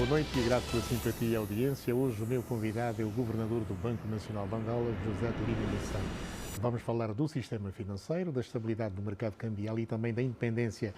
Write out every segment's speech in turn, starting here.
Boa noite e grato pela simpatia e audiência. Hoje o meu convidado é o Governador do Banco Nacional de Angola, José de Lima Massano. Vamos falar do sistema financeiro, da estabilidade do mercado cambial e também da independência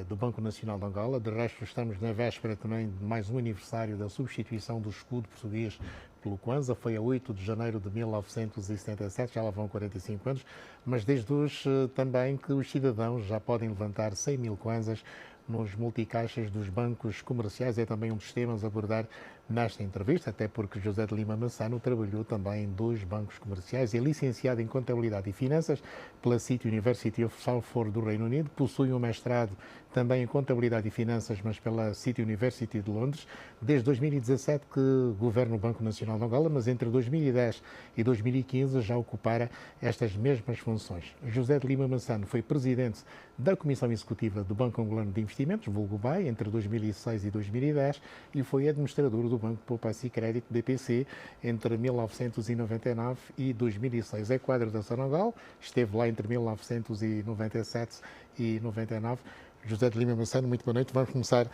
do Banco Nacional de Angola. De resto, estamos na véspera também de mais um aniversário da substituição do escudo português pelo Kwanza. Foi a 8 de janeiro de 1977, já lá vão 45 anos, mas desde hoje também que os cidadãos já podem levantar 100 mil Kwanzas nos multicaixas dos bancos comerciais. É também um dos temas a abordar nesta entrevista, até porque José de Lima Massano trabalhou também em dois bancos comerciais, é licenciado em Contabilidade e Finanças pela City University of Salford do Reino Unido, possui um mestrado também em Contabilidade e Finanças, mas pela City University de Londres. Desde 2017 que governa o Banco Nacional de Angola, mas entre 2010 e 2015 já ocupara estas mesmas funções. José de Lima Massano foi presidente da Comissão Executiva do Banco Angolano de Investimentos, vulgo BAE, entre 2006 e 2010 e foi administrador do Banco de Poupança e Crédito, BPC, entre 1999 e 2006. É quadro da Sonagal, esteve lá entre 1997 e 99. José de Lima Massano, muito boa noite. Vamos começar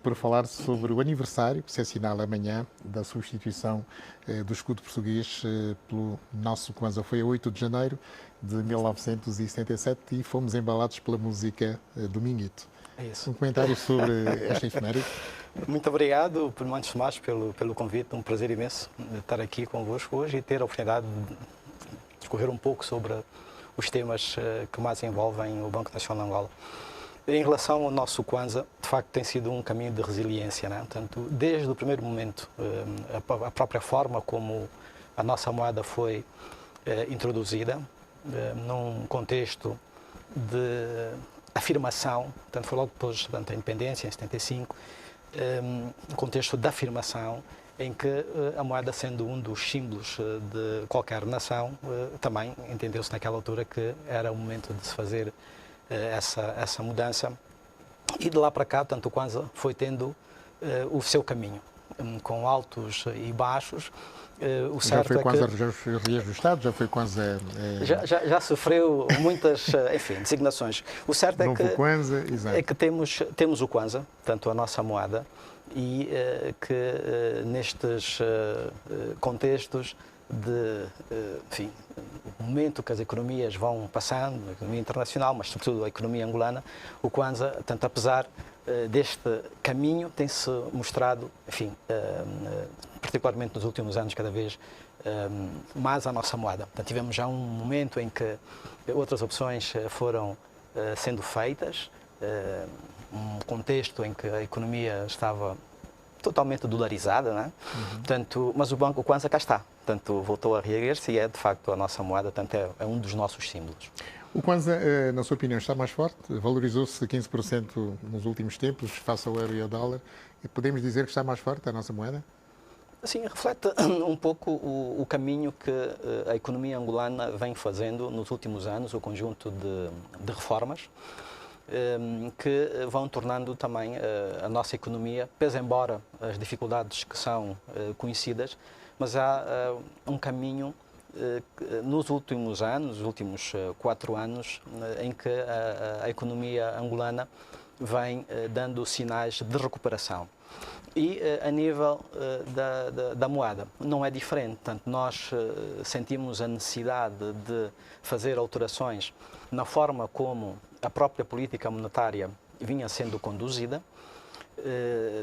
por falar sobre o aniversário que se assinala amanhã da substituição do escudo português pelo nosso Kwanza. Foi a 8 de janeiro de 1977 e fomos embalados pela música Dominguito. É isso. Um comentário sobre esta efeméride? Muito obrigado, antes de mais, pelo convite. Um prazer imenso estar aqui convosco hoje e ter a oportunidade de discorrer um pouco sobre os temas que mais envolvem o Banco Nacional de Angola. Em relação ao nosso Kwanza, de facto tem sido um caminho de resiliência, né? Portanto, desde o primeiro momento, a própria forma como a nossa moeda foi introduzida, num contexto de afirmação, portanto foi logo depois da independência, em 75, um contexto de afirmação em que a moeda, sendo um dos símbolos de qualquer nação, também entendeu-se naquela altura que era o momento de se fazer essa mudança, e de lá para cá, tanto o Kwanza foi tendo o seu caminho, com altos e baixos. O certo já foi Kwanza reajustado, já foi Kwanza... Já sofreu muitas, enfim, designações. O certo é que, Kwanza, exato. É que temos o Kwanza, tanto a nossa moeda, e que nestes contextos de, enfim, o momento que as economias vão passando, a economia internacional, mas sobretudo a economia angolana, o Kwanza, tanto apesar deste caminho, tem-se mostrado, enfim, particularmente nos últimos anos, cada vez mais a nossa moeda. Portanto, tivemos já um momento em que outras opções foram sendo feitas, um contexto em que a economia estava totalmente dolarizada, né? Portanto, mas o Kwanza cá está, portanto, voltou a reerguer-se e é de facto a nossa moeda, portanto, é um dos nossos símbolos. O Kwanza, na sua opinião, está mais forte? Valorizou-se 15% nos últimos tempos, face ao euro e ao dólar. E podemos dizer que está mais forte a nossa moeda? Sim, reflete um pouco o caminho que a economia angolana vem fazendo nos últimos anos, o conjunto de reformas que vão tornando também a nossa economia, pese embora as dificuldades que são conhecidas, mas há um caminho nos últimos anos, os últimos 4 anos, em que a economia angolana vem dando sinais de recuperação. E a nível da moeda não é diferente, portanto, nós sentimos a necessidade de fazer alterações na forma como a própria política monetária vinha sendo conduzida.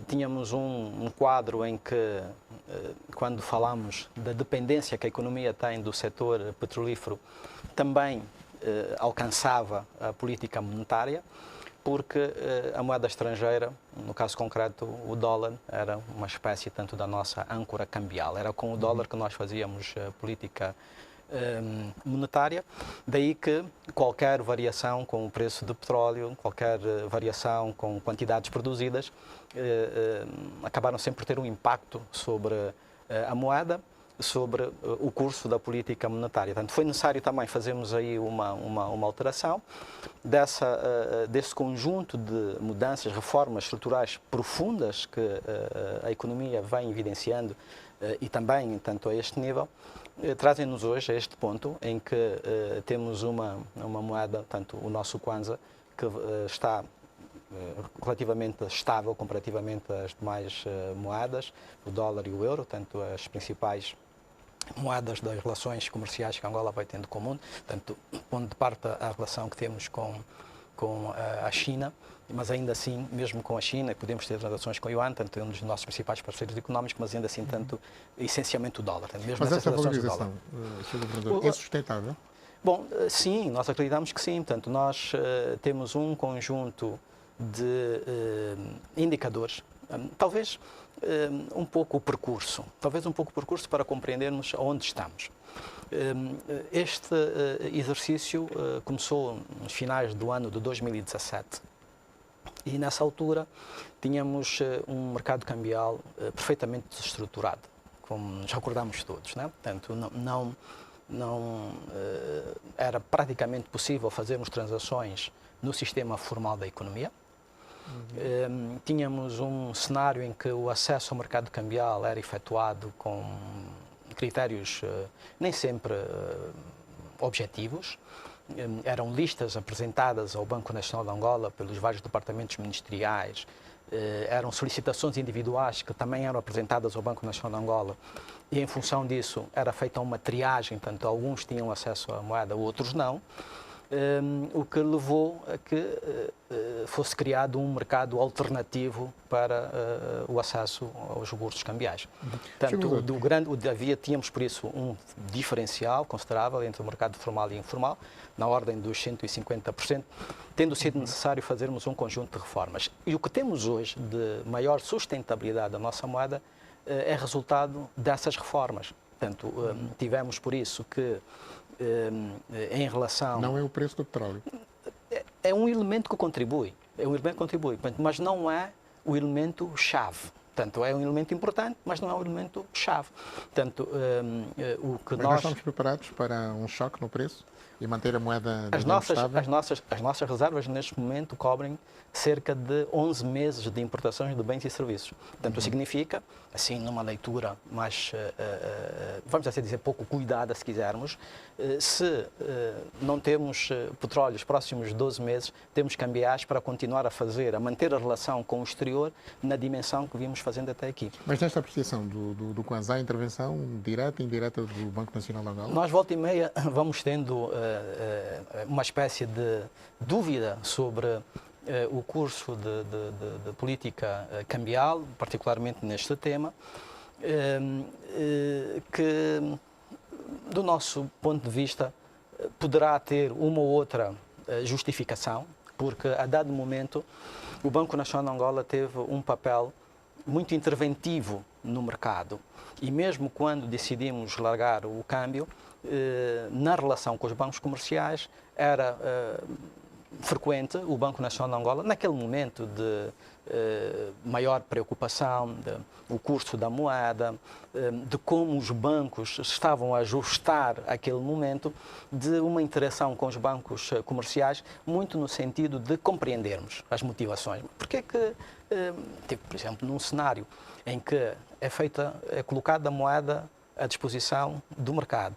Tínhamos um quadro em que, quando falamos da dependência que a economia tem do setor petrolífero, também alcançava a política monetária, porque a moeda estrangeira, no caso concreto o dólar, era uma espécie tanto da nossa âncora cambial. Era com o dólar que nós fazíamos política monetária, daí que qualquer variação com o preço do petróleo, qualquer variação com quantidades produzidas, acabaram sempre por ter um impacto sobre a moeda, sobre o curso da política monetária. Portanto, foi necessário também fazermos aí uma alteração desse conjunto de mudanças, reformas estruturais profundas que a economia vem evidenciando e também, tanto a este nível, trazem-nos hoje a este ponto em que temos uma moeda, tanto o nosso Kwanza, que está relativamente estável comparativamente às demais moedas, o dólar e o euro, tanto as principais moedas das relações comerciais que Angola vai tendo com o mundo, tanto onde parte a relação que temos com a China, mas ainda assim, mesmo com a China, podemos ter transações com o Yuan, tanto é um dos nossos principais parceiros económicos, mas ainda assim, essencialmente o dólar. Mesmo mas essa relações valorização, Sr. Governador, é sustentável? Bom, sim, nós acreditamos que sim. Portanto, nós temos um conjunto de indicadores, talvez um pouco o percurso, para compreendermos onde estamos. Este exercício começou nos finais do ano de 2017 e nessa altura tínhamos um mercado cambial perfeitamente desestruturado, como nos recordamos todos, né? Portanto, não era praticamente possível fazermos transações no sistema formal da economia. Tínhamos um cenário em que o acesso ao mercado cambial era efetuado com critérios nem sempre objetivos. Eram listas apresentadas ao Banco Nacional de Angola pelos vários departamentos ministeriais, eram solicitações individuais que também eram apresentadas ao Banco Nacional de Angola e, em função disso, era feita uma triagem, portanto, alguns tinham acesso à moeda, outros não, o que levou a que fosse criado um mercado alternativo para o acesso aos recursos cambiais. Portanto, tínhamos, por isso, um diferencial considerável entre o mercado formal e informal, na ordem dos 150%, tendo sido necessário fazermos um conjunto de reformas. E o que temos hoje de maior sustentabilidade da nossa moeda é resultado dessas reformas. Portanto, tivemos, por isso, que em relação... Não é o preço do petróleo. É um elemento que contribui, mas não é o elemento chave. Portanto, é um elemento importante, mas não é um elemento chave. Portanto, o que nós estamos preparados para um choque no preço e manter a moeda as nossas reservas neste momento cobrem cerca de 11 meses de importações de bens e serviços. Portanto, significa, assim, numa leitura mais, vamos assim dizer, pouco cuidada, se quisermos, se não temos petróleo os próximos 12 meses, temos cambiais para continuar a manter a relação com o exterior na dimensão que vimos fazendo até aqui. Mas nesta apreciação do Kwanza, a intervenção direta e indireta do Banco Nacional de Angola? Nós, volta e meia, vamos tendo uma espécie de dúvida sobre o curso de política cambial, particularmente neste tema, que, do nosso ponto de vista, poderá ter uma ou outra justificação, porque, a dado momento, o Banco Nacional de Angola teve um papel muito interventivo no mercado. E mesmo quando decidimos largar o câmbio, na relação com os bancos comerciais, era frequente o Banco Nacional de Angola, naquele momento de maior preocupação, o curso da moeda, de como os bancos estavam a ajustar aquele momento, de uma interação com os bancos comerciais, muito no sentido de compreendermos as motivações. Porque é que, por exemplo, num cenário em que é colocada a moeda à disposição do mercado,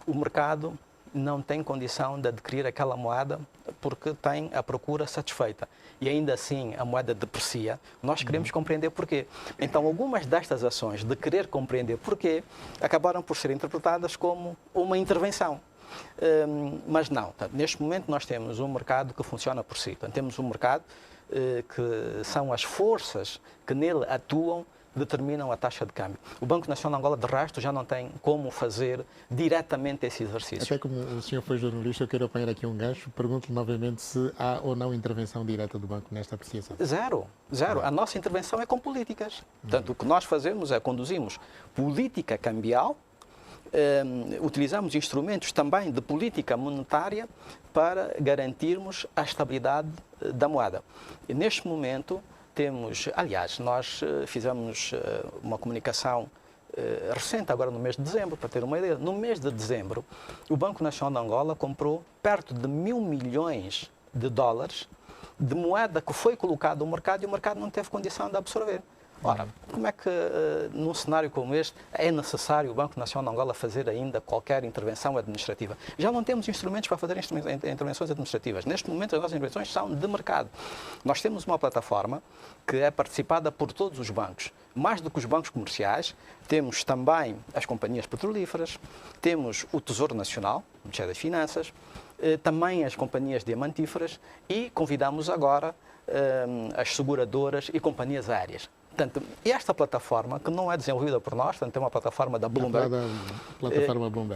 o mercado não tem condição de adquirir aquela moeda porque tem a procura satisfeita e ainda assim a moeda deprecia, nós queremos compreender porquê. Então, algumas destas ações de querer compreender porquê acabaram por ser interpretadas como uma intervenção. Mas não, neste momento nós temos um mercado que funciona por si. Portanto, temos um mercado que são as forças que nele atuam determinam a taxa de câmbio. O Banco Nacional de Angola, de resto, já não tem como fazer diretamente esse exercício. Até como o senhor foi jornalista, eu quero apanhar aqui um gancho. Pergunto-lhe novamente se há ou não intervenção direta do Banco nesta apreciação. Zero. A nossa intervenção é com políticas. Portanto, o que nós fazemos é conduzimos política cambial, utilizamos instrumentos também de política monetária para garantirmos a estabilidade da moeda. E neste momento, aliás, nós fizemos uma comunicação recente, agora no mês de dezembro, para ter uma ideia. No mês de dezembro, o Banco Nacional de Angola comprou perto de 1.000 milhões de dólares de moeda que foi colocada no mercado e o mercado não teve condição de absorver. Ora, como é que, num cenário como este, é necessário o Banco Nacional de Angola fazer ainda qualquer intervenção administrativa? Já não temos instrumentos para fazer intervenções administrativas. Neste momento, as nossas intervenções são de mercado. Nós temos uma plataforma que é participada por todos os bancos. Mais do que os bancos comerciais, temos também as companhias petrolíferas, temos o Tesouro Nacional, o Ministério das Finanças, também as companhias diamantíferas e convidamos agora as seguradoras e companhias aéreas. Portanto, esta plataforma, que não é desenvolvida por nós, portanto, é uma plataforma da Bloomberg,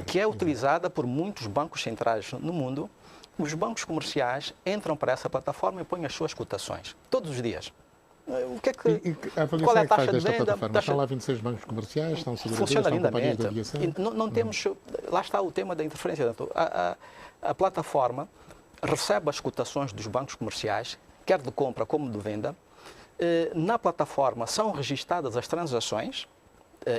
que é utilizada por muitos bancos centrais no mundo. Os bancos comerciais entram para essa plataforma e põem as suas cotações, todos os dias. O que é que, qual é a taxa de venda? Estão lá 26 bancos comerciais, estão seguradoras, funciona estão companhias de lindamente. aviação. Não temos, lá está o tema da interferência. A plataforma recebe as cotações dos bancos comerciais, quer de compra como de venda. Na plataforma são registadas as transações.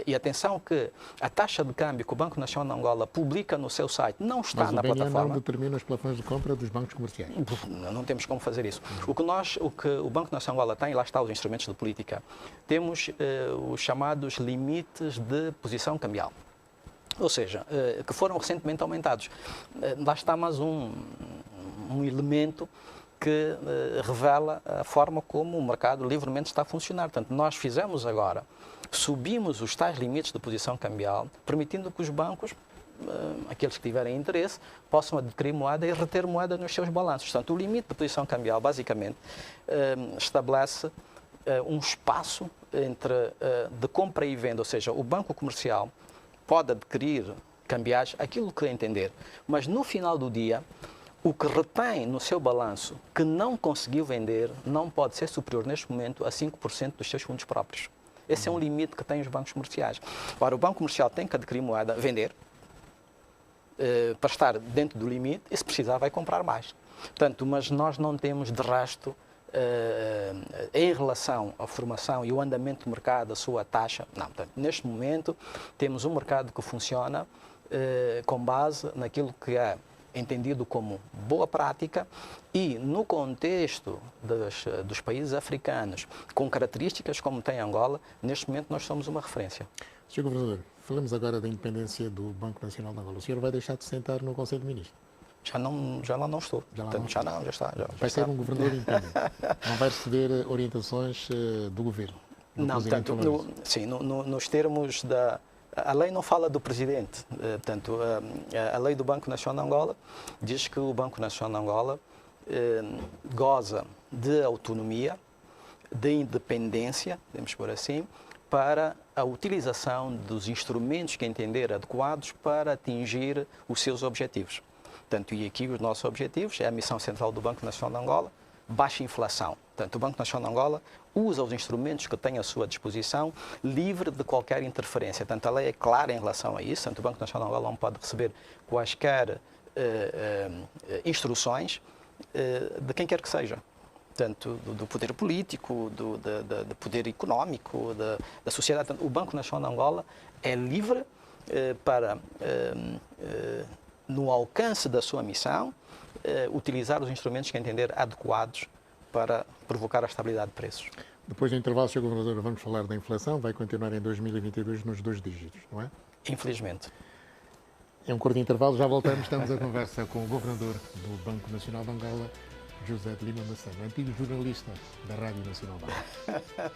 E atenção que a taxa de câmbio que o Banco Nacional de Angola publica no seu site não está na plataforma. Mas o BNA não determina os plafões de compra dos bancos comerciais. Não temos como fazer isso. O que o Banco Nacional de Angola tem, e lá está os instrumentos de política, temos os chamados limites de posição cambial. Ou seja, que foram recentemente aumentados. Lá está mais um elemento que revela a forma como o mercado livremente está a funcionar. Portanto, nós fizemos agora, subimos os tais limites de posição cambial, permitindo que os bancos, aqueles que tiverem interesse, possam adquirir moeda e reter moeda nos seus balanços. Portanto, o limite de posição cambial, basicamente, estabelece um espaço de compra e venda, ou seja, o banco comercial pode adquirir cambiais aquilo que entender, mas no final do dia, o que retém no seu balanço que não conseguiu vender não pode ser superior neste momento a 5% dos seus fundos próprios. Esse é um limite que têm os bancos comerciais. Ora, o banco comercial tem que adquirir moeda, vender, para estar dentro do limite, e se precisar vai comprar mais. Portanto, mas nós não temos de resto, em relação à formação e o andamento do mercado, a sua taxa, não. Portanto, neste momento temos um mercado que funciona com base naquilo que é entendido como boa prática e no contexto dos países africanos, com características como tem Angola, neste momento nós somos uma referência. Sr. Governador, falamos agora da independência do Banco Nacional de Angola. O senhor vai deixar de sentar no Conselho de Ministros? Já lá não estou. Já está. Vai ser um governador independente. Não vai receber orientações do governo? Não, portanto, nos termos da... A lei não fala do presidente. Portanto, a lei do Banco Nacional de Angola diz que o Banco Nacional de Angola goza de autonomia, de independência, podemos pôr assim, para a utilização dos instrumentos que entender adequados para atingir os seus objetivos. Portanto, e aqui os nossos objetivos é a missão central do Banco Nacional de Angola, baixa inflação. Portanto, o Banco Nacional de Angola usa os instrumentos que tem à sua disposição, livre de qualquer interferência. Portanto, a lei é clara em relação a isso. Portanto, o Banco Nacional de Angola não pode receber quaisquer instruções de quem quer que seja. Portanto, do poder político, do poder económico, da sociedade. Portanto, o Banco Nacional de Angola é livre para, no alcance da sua missão, utilizar os instrumentos que entender adequados para provocar a estabilidade de preços. Depois do intervalo, Sr. Governador, vamos falar da inflação. Vai continuar em 2022 nos 2 dígitos, não é? Infelizmente. É um curto intervalo, já voltamos. Estamos a conversa com o Governador do Banco Nacional de Angola, José de Lima Massano, antigo jornalista da Rádio Nacional de Angola.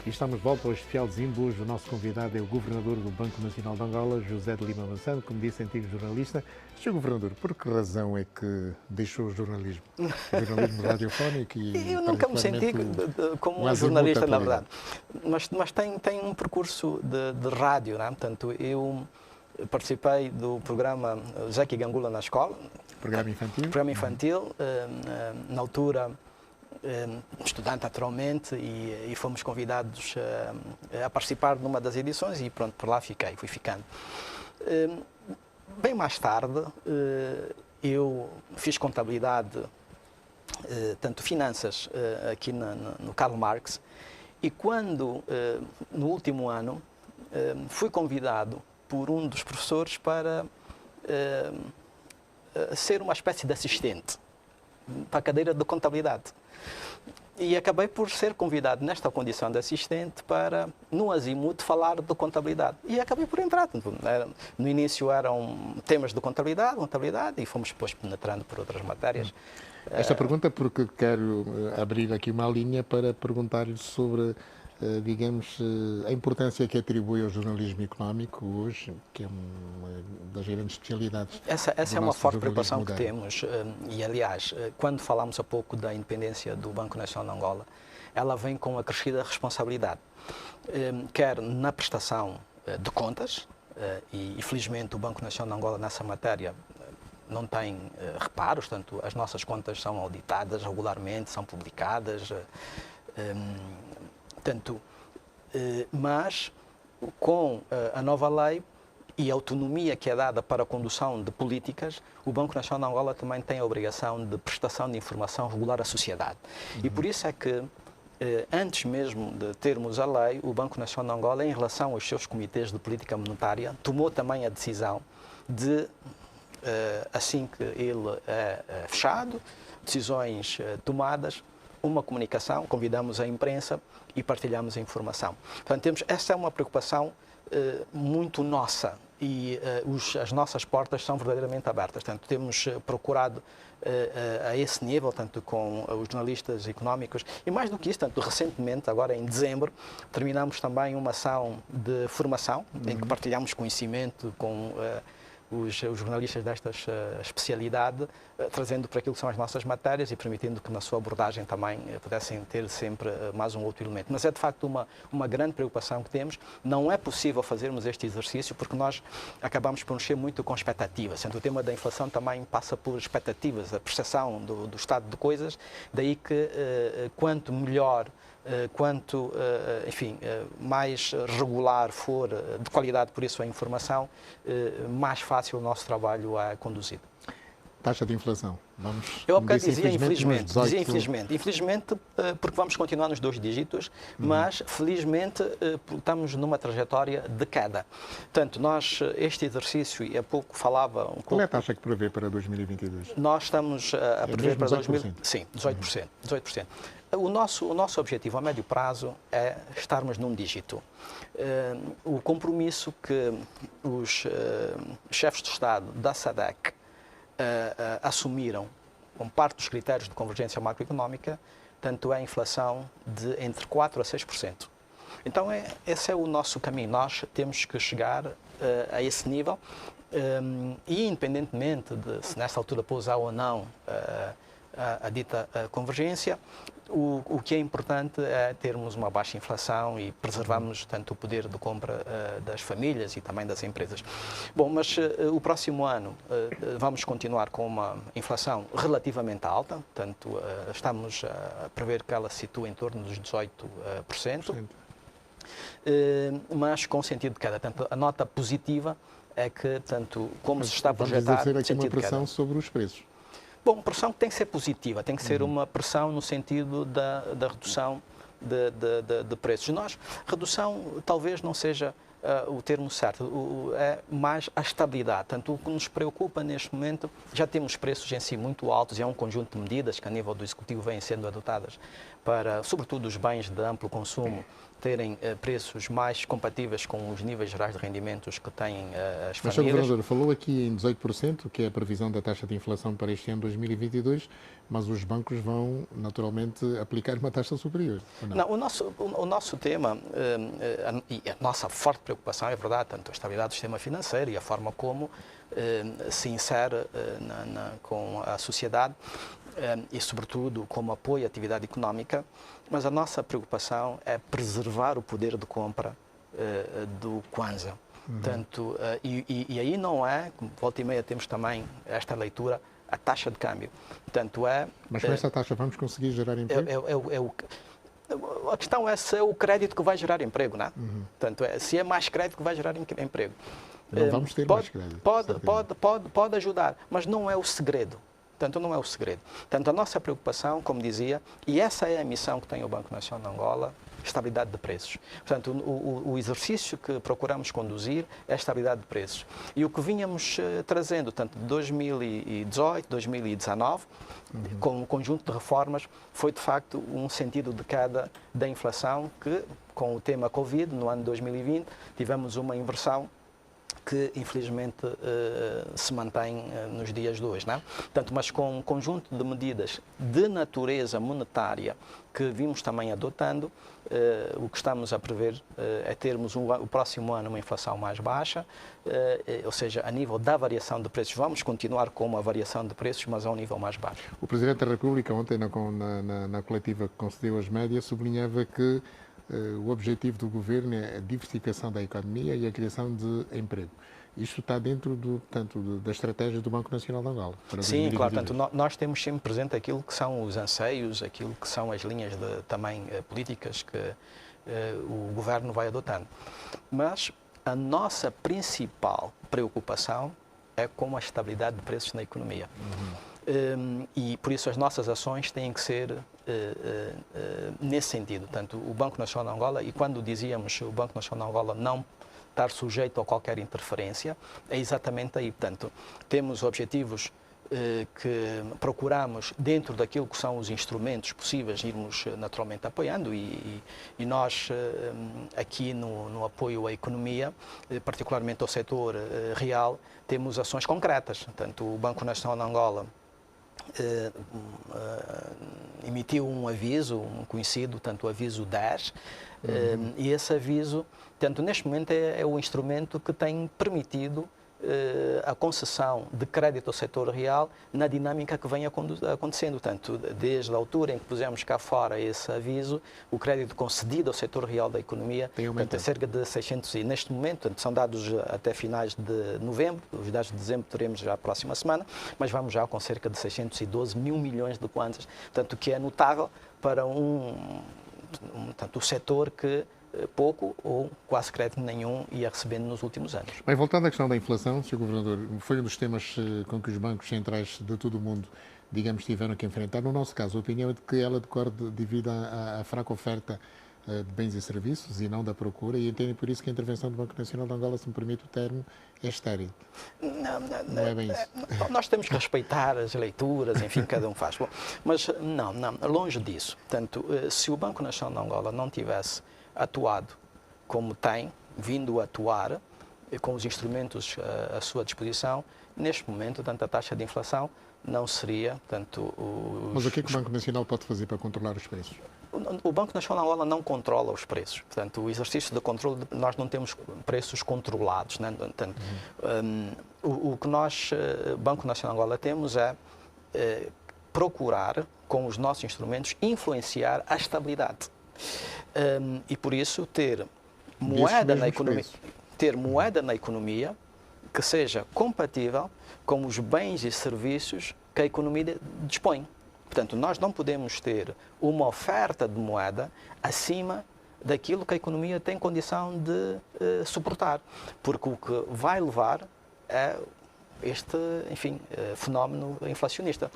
E estamos de volta ao especial Desembujo. O nosso convidado é o Governador do Banco Nacional de Angola, José de Lima Massano, como disse, antigo jornalista. Sr. Governador, por que razão é que deixou o jornalismo? O jornalismo radiofónico e... Eu nunca me senti como um jornalista, na verdade. Mas tem um percurso de rádio, não é? Portanto, eu participei do programa Zequi Gangula na escola. Programa infantil. Programa infantil. Na altura... estudante naturalmente e fomos convidados a participar numa das edições e pronto, por lá fui ficando. Bem mais tarde eu fiz contabilidade, tanto finanças aqui no Karl Marx, e quando no último ano fui convidado por um dos professores para ser uma espécie de assistente para a cadeira de contabilidade. E acabei por ser convidado nesta condição de assistente para, no Azimuth, falar de contabilidade. E acabei por entrar. No início eram temas de contabilidade, e fomos depois penetrando por outras matérias. Esta pergunta porque quero abrir aqui uma linha para perguntar-lhe sobre, digamos, a importância que atribui ao jornalismo económico hoje, que é uma das grandes especialidades. Essa é uma forte preocupação que temos. E, aliás, quando falamos há pouco da independência do Banco Nacional de Angola, ela vem com a crescida responsabilidade, quer na prestação de contas, e felizmente o Banco Nacional de Angola nessa matéria não tem reparos, portanto, as nossas contas são auditadas regularmente, são publicadas, mas com a nova lei e a autonomia que é dada para a condução de políticas, o Banco Nacional de Angola também tem a obrigação de prestação de informação regular à sociedade. E por isso é que, antes mesmo de termos a lei, o Banco Nacional de Angola, em relação aos seus comitês de política monetária, tomou também a decisão de, assim que ele é fechado, decisões tomadas, uma comunicação, convidamos a imprensa e partilhamos a informação. Portanto, essa é uma preocupação muito nossa e as nossas portas são verdadeiramente abertas. Portanto, temos procurado a esse nível, tanto com os jornalistas económicos e mais do que isso, tanto recentemente, agora em dezembro, terminamos também uma ação de formação em que partilhamos conhecimento com os jornalistas desta especialidade, trazendo para aquilo que são as nossas matérias e permitindo que na sua abordagem também pudessem ter sempre mais um outro elemento. Mas é de facto uma grande preocupação que temos. Não é possível fazermos este exercício porque nós acabamos por mexer muito com expectativas. Sendo o tema da inflação também passa por expectativas, a percepção do estado de coisas, daí que quanto melhor, enfim, mais regular for, de qualidade por isso a informação, mais fácil o nosso trabalho é conduzido. Taxa de inflação. Vamos, eu há bocado dizia infelizmente. Infelizmente, porque vamos continuar nos 2 dígitos, mas felizmente estamos numa trajetória de queda. Portanto, nós, este exercício, e há pouco falava um pouco... Qual é a taxa que prevê para 2022? Nós estamos a prever para 18%. Sim, 18%. O nosso objetivo a médio prazo é estarmos num dígito. O compromisso que os chefes de Estado da SADC assumiram como parte dos critérios de convergência macroeconómica, tanto é a inflação de entre 4% a 6%. Então, esse é o nosso caminho. Nós temos que chegar a esse nível e, independentemente de se nessa altura pousar ou não a dita convergência, o que é importante é termos uma baixa inflação e preservarmos tanto o poder de compra das famílias e também das empresas. Bom, mas o próximo ano vamos continuar com uma inflação relativamente alta, portanto estamos a prever que ela se situa em torno dos 18%, mas com sentido de queda. Portanto, a nota positiva é que, tanto como se está a projetar... Vamos exercer aqui uma pressão sobre os preços. Bom, pressão que tem que ser positiva, tem que ser uma pressão no sentido da redução de preços. Redução talvez não seja o termo certo, é mais a estabilidade. Tanto o que nos preocupa neste momento, já temos preços em si muito altos e há um conjunto de medidas que a nível do Executivo vêm sendo adotadas para, sobretudo, os bens de amplo consumo terem preços mais compatíveis com os níveis gerais de rendimentos que têm as famílias. Mas, Sr. Governador, falou aqui em 18%, que é a previsão da taxa de inflação para este ano 2022, mas os bancos vão, naturalmente, aplicar uma taxa superior. Não, o nosso tema e a nossa forte preocupação, é verdade, tanto a estabilidade do sistema financeiro e a forma como se insere com a sociedade, e, sobretudo, como apoio à atividade económica, mas a nossa preocupação é preservar o poder de compra do Kwanza. Portanto, e aí não é, volta e meia temos também esta leitura, a taxa de câmbio. Portanto, mas com esta taxa vamos conseguir gerar emprego? A questão é se é o crédito que vai gerar emprego, não é? Portanto, se é mais crédito que vai gerar emprego. Não vamos ter mais crédito. Pode ajudar, mas não é o segredo. Portanto, não é o segredo. Portanto, a nossa preocupação, como dizia, e essa é a missão que tem o Banco Nacional de Angola, estabilidade de preços. Portanto, o exercício que procuramos conduzir é a estabilidade de preços. E o que vínhamos trazendo, tanto de 2018, 2019, com um conjunto de reformas, foi de facto um sentido de queda da inflação que, com o tema Covid, no ano 2020, tivemos uma inversão que infelizmente se mantém nos dias de hoje, não é? Portanto, mas com um conjunto de medidas de natureza monetária que vimos também adotando, o que estamos a prever é termos o próximo ano uma inflação mais baixa, ou seja, a nível da variação de preços, vamos continuar com uma variação de preços, mas a um nível mais baixo. O Presidente da República, ontem na coletiva que concedeu às médias, sublinhava que o objetivo do Governo é a diversificação da economia e a criação de emprego. Isto está dentro da estratégia do Banco Nacional de Angola para 2022. Sim, claro. Portanto, nós temos sempre presente aquilo que são os anseios, aquilo que são as linhas também políticas que o Governo vai adotando. Mas a nossa principal preocupação é com a estabilidade de preços na economia. E por isso as nossas ações têm que ser nesse sentido. Portanto, o Banco Nacional de Angola, e quando dizíamos o Banco Nacional de Angola não estar sujeito a qualquer interferência, é exatamente aí. Portanto, temos objetivos que procuramos, dentro daquilo que são os instrumentos possíveis, irmos naturalmente apoiando e nós aqui no apoio à economia, particularmente ao setor real, temos ações concretas. Portanto, o Banco Nacional de Angola emitiu um aviso, um conhecido, tanto o aviso 10, e esse aviso, tanto neste momento é o instrumento que tem permitido a concessão de crédito ao setor real na dinâmica que vem acontecendo. Tanto desde a altura em que pusemos cá fora esse aviso, o crédito concedido ao setor real da economia é cerca de 600 e neste momento, são dados até finais de novembro, os dados de dezembro teremos já a próxima semana, mas vamos já com cerca de 612 mil milhões de kwanzas, portanto, que é notável para o setor que pouco ou quase crédito nenhum ia recebendo nos últimos anos. Bem, voltando à questão da inflação, Sr. Governador, foi um dos temas com que os bancos centrais de todo o mundo, digamos, tiveram que enfrentar. No nosso caso, a opinião é de que ela decorre devido à fraca oferta de bens e serviços e não da procura, e entendem por isso que a intervenção do Banco Nacional de Angola, se me permite o termo, é estéril. Não é bem isso. Nós temos que respeitar as leituras, enfim, cada um faz. Bom, mas não, longe disso. Portanto, se o Banco Nacional de Angola não tivesse atuado como tem vindo a atuar, com os instrumentos à sua disposição, neste momento, tanto a taxa de inflação não seria, tanto Mas o que é que o Banco Nacional pode fazer para controlar os preços? O Banco Nacional de Angola não controla os preços. Portanto, o exercício de controle, nós não temos preços controlados. Né? Portanto, o que nós, Banco Nacional de Angola, temos é procurar, com os nossos instrumentos, influenciar a estabilidade. E por isso ter moeda na economia que seja compatível com os bens e serviços que a economia dispõe. Portanto, nós não podemos ter uma oferta de moeda acima daquilo que a economia tem condição de suportar, porque o que vai levar é este, enfim, fenómeno inflacionista.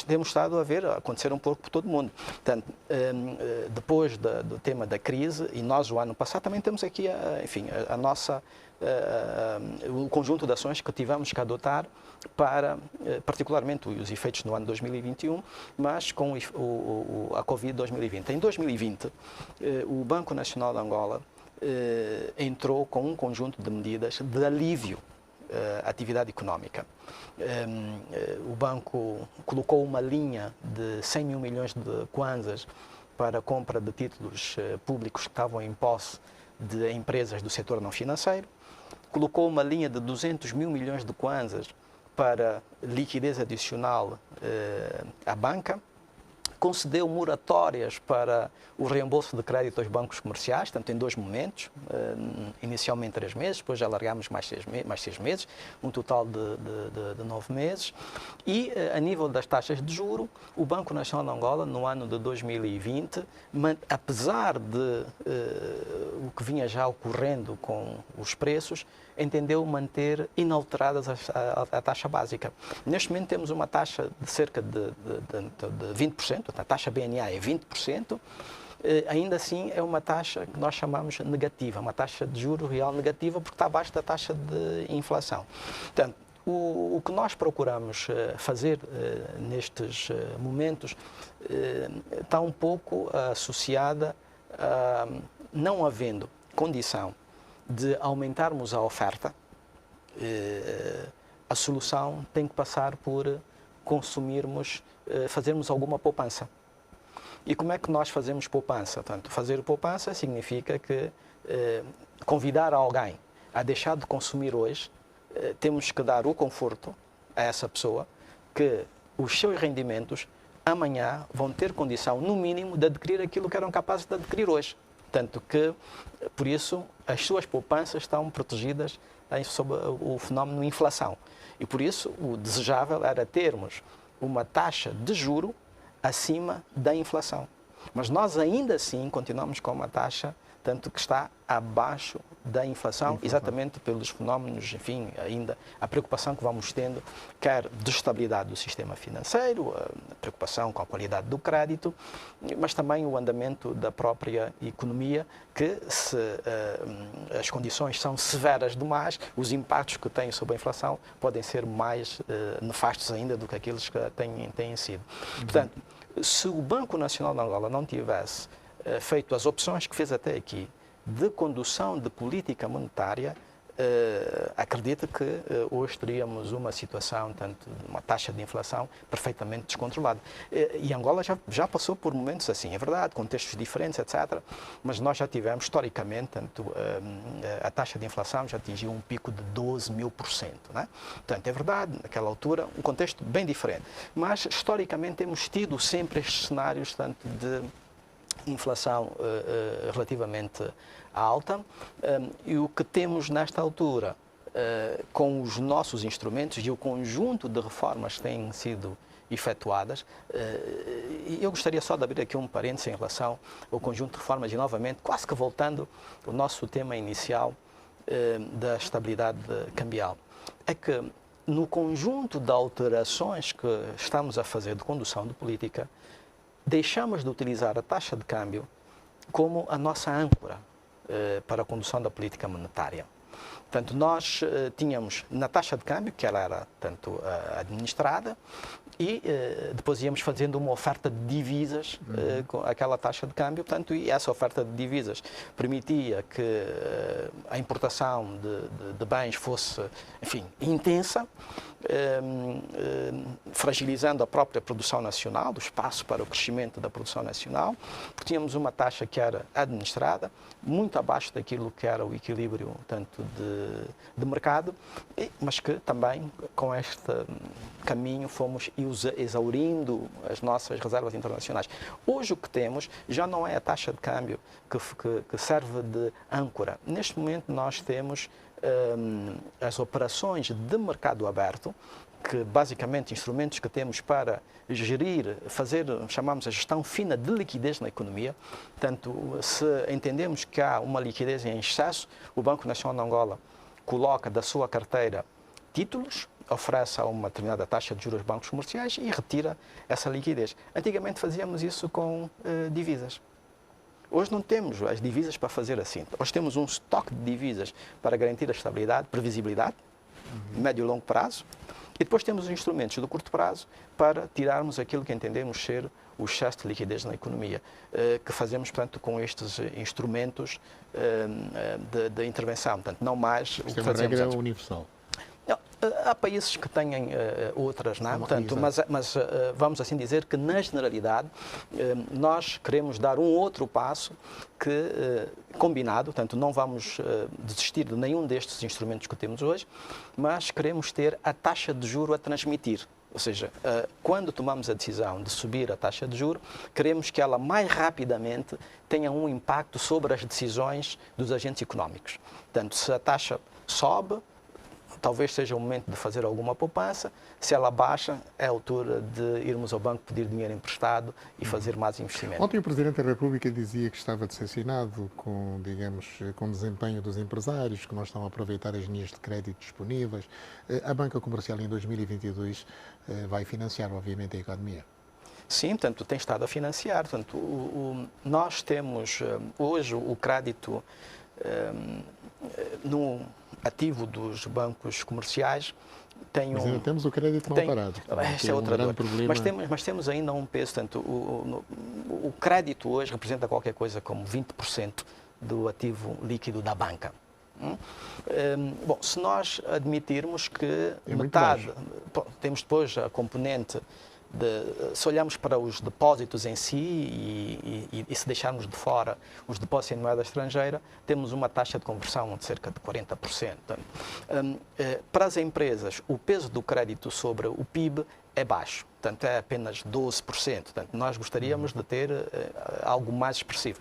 Temos estado a ver acontecer um pouco por todo o mundo. Portanto, depois do tema da crise, e nós o ano passado também temos aqui, o conjunto de ações que tivemos que adotar para, particularmente, os efeitos no ano 2021, mas com a Covid 2020. Em 2020, o Banco Nacional de Angola entrou com um conjunto de medidas de alívio atividade económica. O banco colocou uma linha de 100 mil milhões de kwanzas para a compra de títulos públicos que estavam em posse de empresas do setor não financeiro, colocou uma linha de 200 mil milhões de kwanzas para liquidez adicional à banca, concedeu moratórias para o reembolso de crédito aos bancos comerciais, tanto em 2 momentos, inicialmente 3 meses, depois já alargámos mais 6 meses, um total de 9 meses. E, a nível das taxas de juro, o Banco Nacional de Angola, no ano de 2020, apesar de o que vinha já ocorrendo com os preços, entendeu manter inalteradas a taxa básica. Neste momento temos uma taxa de cerca de 20%, a taxa BNA é 20%, ainda assim é uma taxa que nós chamamos negativa, uma taxa de juros real negativa, porque está abaixo da taxa de inflação. Portanto, o que nós procuramos fazer nestes momentos está um pouco associada a não havendo condição de aumentarmos a oferta, a solução tem que passar por consumirmos, fazermos alguma poupança. E como é que nós fazemos poupança? Portanto, fazer poupança significa que convidar alguém a deixar de consumir hoje, temos que dar o conforto a essa pessoa que os seus rendimentos amanhã vão ter condição, no mínimo, de adquirir aquilo que eram capazes de adquirir hoje. Tanto que, por isso, as suas poupanças estão protegidas sob o fenómeno inflação. E, por isso, o desejável era termos uma taxa de juro acima da inflação. Mas nós, ainda assim, continuamos com uma taxa tanto que está abaixo da inflação, exatamente pelos fenómenos, enfim, ainda a preocupação que vamos tendo, quer de estabilidade do sistema financeiro, a preocupação com a qualidade do crédito, mas também o andamento da própria economia, que se as condições são severas demais, os impactos que têm sobre a inflação podem ser mais nefastos ainda do que aqueles que têm sido. Portanto, se o Banco Nacional de Angola não tivesse feito as opções que fez até aqui de condução de política monetária, acredito que hoje teríamos uma situação, tanto uma taxa de inflação perfeitamente descontrolada. E Angola já passou por momentos assim, é verdade, contextos diferentes, etc. Mas nós já tivemos, historicamente, tanto, a taxa de inflação já atingiu um pico de 12.000%. Né? Portanto, é verdade, naquela altura, um contexto bem diferente. Mas, historicamente, temos tido sempre estes cenários, tanto de inflação relativamente alta, e o que temos nesta altura com os nossos instrumentos e o conjunto de reformas que têm sido efetuadas, eu gostaria só de abrir aqui um parênteses em relação ao conjunto de reformas e, novamente, quase que voltando ao nosso tema inicial da estabilidade cambial. É que no conjunto de alterações que estamos a fazer de condução de política, deixamos de utilizar a taxa de câmbio como a nossa âncora para a condução da política monetária. Portanto, nós tínhamos na taxa de câmbio, que ela era tanto administrada, e depois íamos fazendo uma oferta de divisas com aquela taxa de câmbio, portanto, e essa oferta de divisas permitia que a importação de bens fosse, enfim, intensa, fragilizando a própria produção nacional, do espaço para o crescimento da produção nacional, porque tínhamos uma taxa que era administrada, muito abaixo daquilo que era o equilíbrio, tanto de mercado, mas que também, com este caminho, fomos exaurindo as nossas reservas internacionais. Hoje o que temos já não é a taxa de câmbio que serve de âncora. Neste momento nós temos as operações de mercado aberto, que basicamente instrumentos que temos para gerir, chamamos a gestão fina de liquidez na economia. Portanto, se entendemos que há uma liquidez em excesso, o Banco Nacional de Angola coloca da sua carteira títulos, oferece a uma determinada taxa de juros aos bancos comerciais e retira essa liquidez. Antigamente fazíamos isso com divisas. Hoje não temos as divisas para fazer assim. Hoje temos um estoque de divisas para garantir a estabilidade, previsibilidade, médio e longo prazo, e depois temos os instrumentos do curto prazo para tirarmos aquilo que entendemos ser o excesso de liquidez na economia, que fazemos, portanto, com estes instrumentos de intervenção. Portanto, não mais o que fazemos. É uma regra universal. Não, há países que têm outras, não é? Portanto, mas vamos assim dizer que, na generalidade, nós queremos dar um outro passo que, combinado, portanto, não vamos desistir de nenhum destes instrumentos que temos hoje, mas queremos ter a taxa de juro a transmitir. Ou seja, quando tomamos a decisão de subir a taxa de juro, queremos que ela mais rapidamente tenha um impacto sobre as decisões dos agentes económicos. Portanto, se a taxa sobe, talvez seja o momento de fazer alguma poupança. Se ela baixa, é a altura de irmos ao banco pedir dinheiro emprestado e fazer mais investimento. Ontem o Presidente da República dizia que estava decepcionado com, digamos, com o desempenho dos empresários, que não estão a aproveitar as linhas de crédito disponíveis. A banca comercial em 2022 vai financiar, obviamente, a economia. Sim, portanto, tem estado a financiar. Portanto, nós temos hoje o crédito no ativo dos bancos comerciais. Mas ainda temos o crédito mal parado. Esta é outra dor. Problema. Mas temos ainda um peso. Portanto, o crédito hoje representa qualquer coisa como 20% do ativo líquido da banca. Bom, se nós admitirmos que metade, temos depois a componente se olharmos para os depósitos em si e se deixarmos de fora os depósitos em moeda estrangeira, temos uma taxa de conversão de cerca de 40%. Para as empresas, o peso do crédito sobre o PIB é baixo, portanto é apenas 12%. Portanto, nós gostaríamos de ter algo mais expressivo.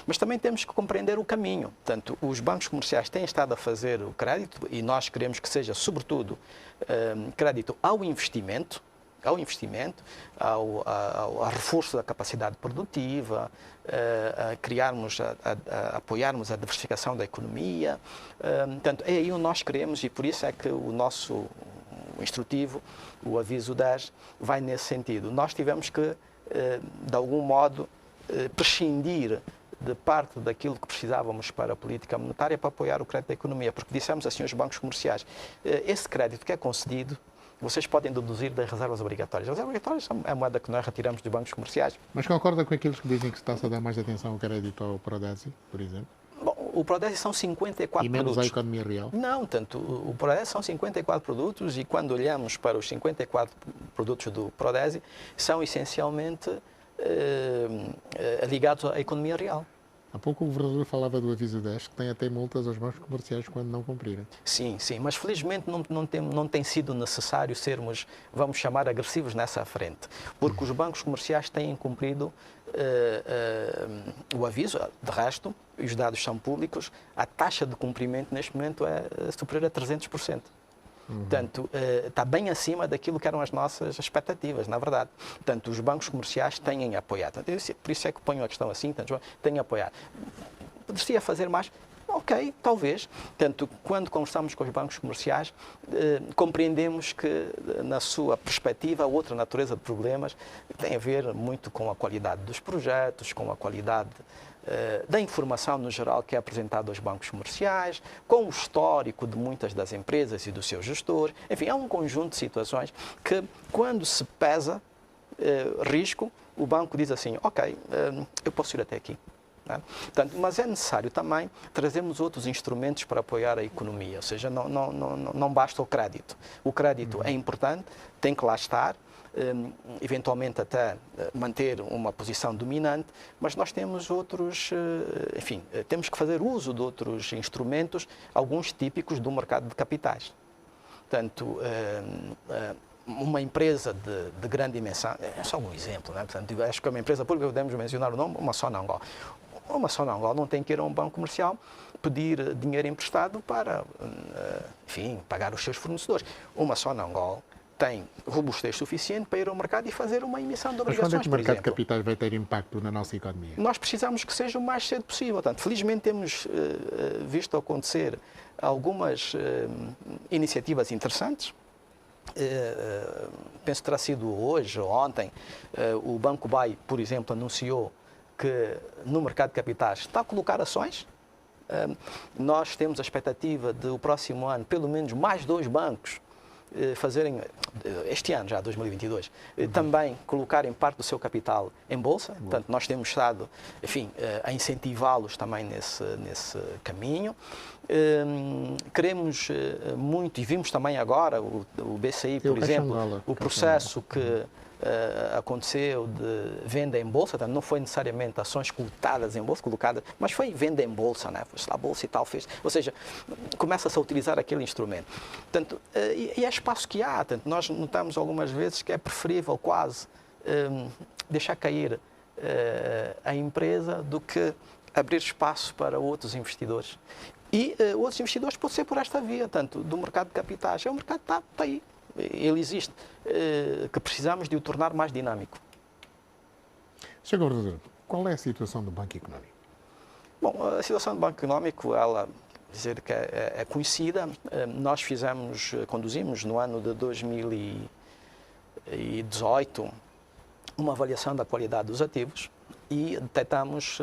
Mas também temos que compreender o caminho. Portanto, os bancos comerciais têm estado a fazer o crédito e nós queremos que seja, sobretudo, crédito ao investimento, ao reforço da capacidade produtiva, a criarmos, a apoiarmos a diversificação da economia. Portanto, é aí onde nós queremos e por isso é que o nosso instrutivo, o aviso 10, vai nesse sentido. Nós tivemos que, de algum modo, prescindir de parte daquilo que precisávamos para a política monetária para apoiar o crédito da economia, porque dissemos assim aos bancos comerciais, esse crédito que é concedido, vocês podem deduzir das reservas obrigatórias. As reservas obrigatórias são a moeda que nós retiramos dos bancos comerciais. Mas concorda com aqueles que dizem que se está a dar mais atenção ao crédito ao Prodesi, por exemplo? Bom, o Prodesi são 54 produtos. E menos à economia real? Não, tanto. O Prodesi são 54 produtos e quando olhamos para os 54 produtos do Prodesi, são essencialmente ligados à economia real. Há pouco o governador falava do aviso 10, que tem até multas aos bancos comerciais quando não cumprirem. Sim, mas felizmente não tem sido necessário sermos, vamos chamar, agressivos nessa frente, porque os bancos comerciais têm cumprido o aviso, de resto, e os dados são públicos, a taxa de cumprimento neste momento é superior a 300%. Portanto, está bem acima daquilo que eram as nossas expectativas, na verdade. Portanto, os bancos comerciais têm apoiado. Por isso é que ponho a questão assim, têm apoiado. Poderia fazer mais? Ok, talvez. Portanto, quando conversamos com os bancos comerciais, compreendemos que, na sua perspectiva, outra natureza de problemas tem a ver muito com a qualidade dos projetos, com a qualidade da informação no geral que é apresentada aos bancos comerciais, com o histórico de muitas das empresas e do seu gestor. Enfim, há um conjunto de situações que, quando se pesa risco, o banco diz assim, ok, eu posso ir até aqui. Portanto, mas é necessário também trazermos outros instrumentos para apoiar a economia, ou seja, não basta o crédito. O crédito é importante, tem que lá estar, eventualmente até manter uma posição dominante, mas nós temos outros, enfim, temos que fazer uso de outros instrumentos, alguns típicos do mercado de capitais. Portanto, uma empresa de grande dimensão, é só um exemplo, né? Portanto, acho que é uma empresa pública, podemos mencionar o nome, uma Sonangol. Uma Sonangol não tem que ir a um banco comercial pedir dinheiro emprestado para, enfim, pagar os seus fornecedores. Uma Sonangol tem robustez suficiente para ir ao mercado e fazer uma emissão de obrigações, mas quando é que o mercado de capitais vai ter impacto na nossa economia? Nós precisamos que seja o mais cedo possível. Portanto, felizmente temos visto acontecer algumas iniciativas interessantes. Penso que terá sido hoje ou ontem, o Banco BAE, por exemplo, anunciou que no mercado de capitais está a colocar ações. Nós temos a expectativa de o próximo ano, pelo menos mais 2 bancos fazerem, este ano já, 2022, também colocarem parte do seu capital em bolsa. Portanto, nós temos estado, enfim, a incentivá-los também nesse caminho. Queremos muito, e vimos também agora o BCI, por exemplo, o processo que aconteceu de venda em bolsa, portanto, não foi necessariamente ações cotadas em bolsa, colocadas, mas foi venda em bolsa, né? Foi lá a bolsa e tal, fez. Ou seja, começa-se a utilizar aquele instrumento. Portanto, e é espaço que há. Portanto, nós notamos algumas vezes que é preferível quase deixar cair a empresa do que abrir espaço para outros investidores. E outros investidores pode ser por esta via, tanto do mercado de capitais. O mercado está aí. Ele existe, que precisamos de o tornar mais dinâmico. Sr. Governador, qual é a situação do Banco Económico? Bom, a situação do Banco Económico, ela dizer que é conhecida. Nós conduzimos no ano de 2018 uma avaliação da qualidade dos ativos e detectamos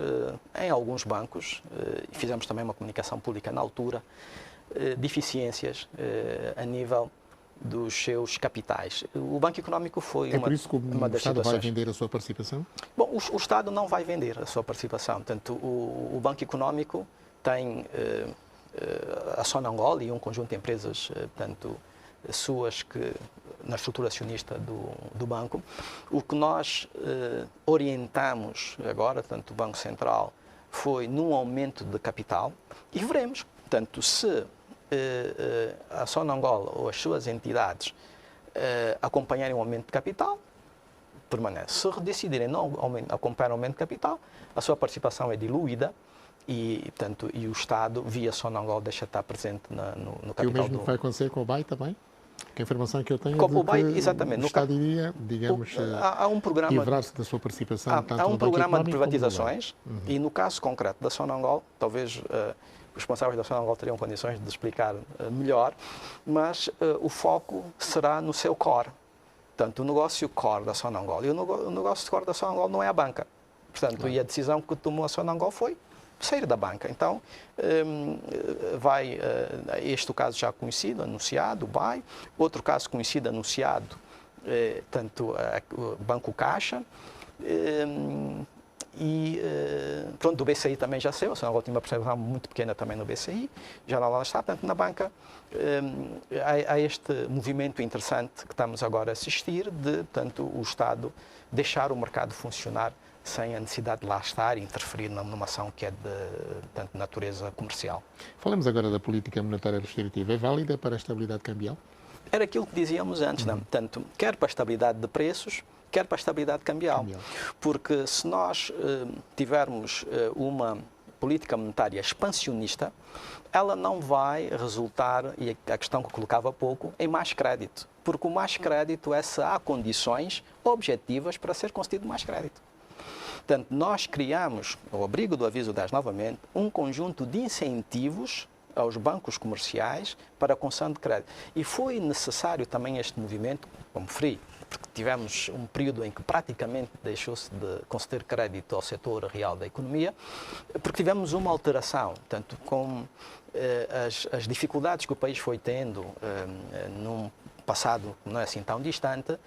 em alguns bancos, e fizemos também uma comunicação pública na altura, deficiências a nível dos seus capitais. O Banco Económico foi por isso que uma o das Estado situações. vai vender a sua participação? Bom, o Estado não vai vender a sua participação. Portanto, o Banco Económico tem a Sonangol e um conjunto de empresas, portanto, suas que na estrutura acionista do banco. O que nós orientamos agora, tanto o Banco Central, foi num aumento de capital e veremos, portanto, se a Sonangol ou as suas entidades acompanharem o aumento de capital, permanece. Se decidirem não acompanhar o aumento de capital, a sua participação é diluída e, portanto, o Estado, via Sonangol, deixa de estar presente no capital. E o mesmo vai acontecer com o BAE também? Que a informação que eu tenho é o BAE, exatamente, o Estado iria, digamos, há um programa, livrar-se da sua participação. Há um programa de privatizações e, no caso concreto da Sonangol, talvez os responsáveis da Sonangol teriam condições de explicar melhor, mas o foco será no seu core. Portanto, o negócio core da Sonangol. E o negócio core da Sonangol não é a banca. Portanto, claro. E a decisão que tomou a Sonangol foi sair da banca. Então, este caso já conhecido, anunciado, o BAE. Outro caso conhecido, anunciado, tanto o Banco Caixa. Pronto, do BCI também já saiu, a Sonangol tinha uma participação muito pequena também no BCI, já lá está, portanto, na banca há este movimento interessante que estamos agora a assistir de, portanto, o Estado deixar o mercado funcionar sem a necessidade de lá estar e interferir numa ação que é de natureza comercial. Falamos agora da política monetária restritiva. É válida para a estabilidade cambial? Era aquilo que dizíamos antes, não? Portanto, quer para a estabilidade de preços, quer para a estabilidade cambial. Porque se nós tivermos uma política monetária expansionista, ela não vai resultar, e a questão que eu colocava há pouco, em mais crédito. Porque o mais crédito é se há condições objetivas para ser concedido mais crédito. Portanto, nós criamos, ao abrigo do aviso 10 novamente, um conjunto de incentivos aos bancos comerciais para a concessão de crédito. E foi necessário também este movimento, como referi, porque tivemos um período em que praticamente deixou-se de conceder crédito ao setor real da economia, porque tivemos uma alteração, tanto com as dificuldades que o país foi tendo num passado não é assim tão distante,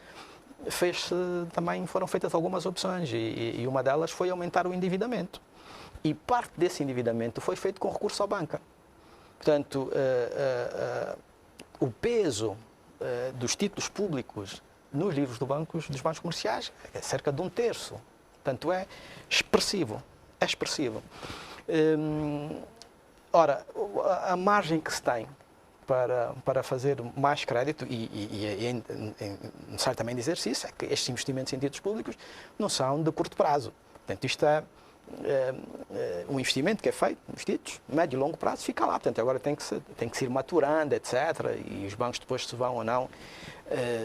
foram feitas algumas opções e uma delas foi aumentar o endividamento. E parte desse endividamento foi feito com recurso à banca. Portanto, o peso dos títulos públicos nos livros dos bancos comerciais é cerca de 1/3. Portanto, é expressivo. É expressivo. Ora, a margem que se tem para fazer mais crédito, e é necessário também dizer-se isso, é que estes investimentos em títulos públicos não são de curto prazo. Portanto, isto é um investimento que é feito nos títulos, médio e longo prazo, fica lá. Portanto, agora tem que se ir maturando, etc. E os bancos depois se vão ou não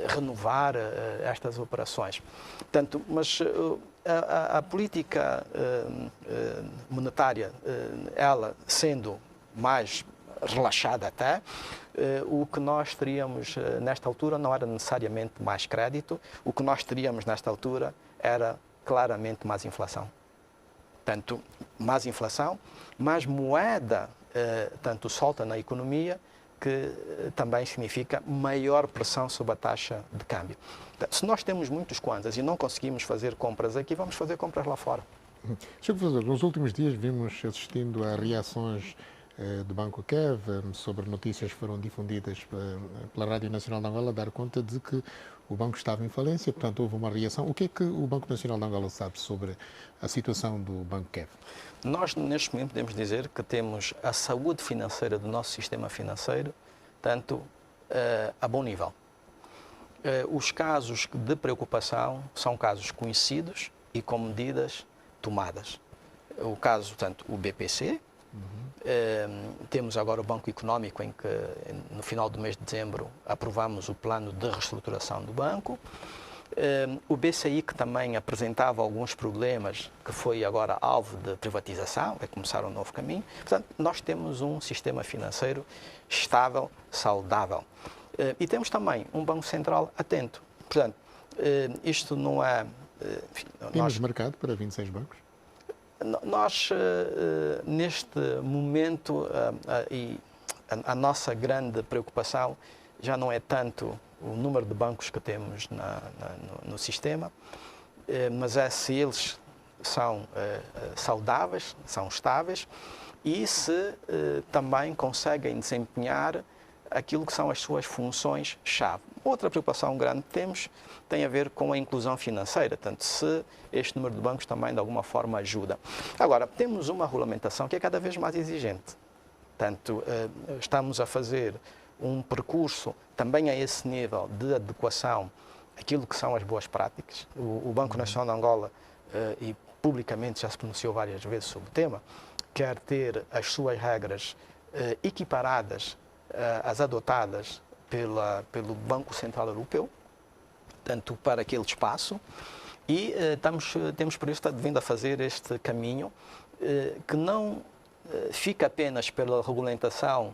renovar estas operações. Portanto, mas a política monetária, ela sendo mais relaxada até, o que nós teríamos nesta altura não era necessariamente mais crédito, o que nós teríamos nesta altura era claramente mais inflação. Tanto mais inflação, mais moeda, tanto solta na economia, que também significa maior pressão sobre a taxa de câmbio. Se nós temos muitos kwanzas e não conseguimos fazer compras aqui, vamos fazer compras lá fora. Sr. Professor, nos últimos dias vimos assistindo a reações do Banco KEV sobre notícias que foram difundidas pela Rádio Nacional de Angola, dar conta de que o banco estava em falência, portanto houve uma reação. O que é que o Banco Nacional de Angola sabe sobre a situação do Banco KEV? Nós, neste momento, podemos dizer que temos a saúde financeira do nosso sistema financeiro, tanto a bom nível. Os casos de preocupação são casos conhecidos e com medidas tomadas. O caso, portanto, o BPC, temos agora o Banco Económico, em que no final do mês de dezembro aprovamos o plano de reestruturação do banco. O BCI, que também apresentava alguns problemas, que foi agora alvo de privatização, vai começar um novo caminho. Portanto, nós temos um sistema financeiro estável, saudável. E temos também um Banco Central atento. Portanto, isto não é enfim, Temos mercado para 26 bancos? Nós, neste momento, a nossa grande preocupação já não é tanto o número de bancos que temos no sistema, mas é se eles são saudáveis, são estáveis e se também conseguem desempenhar aquilo que são as suas funções-chave. Outra preocupação grande que temos tem a ver com a inclusão financeira, tanto se este número de bancos também de alguma forma ajuda. Agora, temos uma regulamentação que é cada vez mais exigente. Portanto, estamos a fazer um percurso também a esse nível de adequação àquilo que são as boas práticas. O Banco Nacional de Angola, e publicamente já se pronunciou várias vezes sobre o tema, quer ter as suas regras equiparadas às adotadas pelo Banco Central Europeu, tanto para aquele espaço, e temos por isso vindo a fazer este caminho que não fica apenas pela regulamentação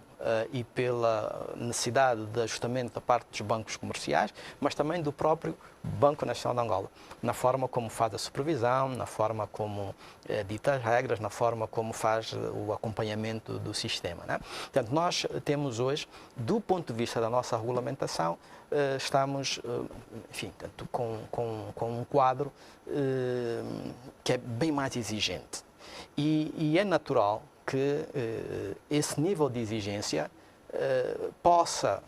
e pela necessidade de ajustamento da parte dos bancos comerciais, mas também do próprio Banco Nacional de Angola, na forma como faz a supervisão, na forma como dita as regras, na forma como faz o acompanhamento do sistema, né? Portanto, nós temos hoje, do ponto de vista da nossa regulamentação, estamos, enfim, tanto com um quadro que é bem mais exigente. E é natural que esse nível de exigência possa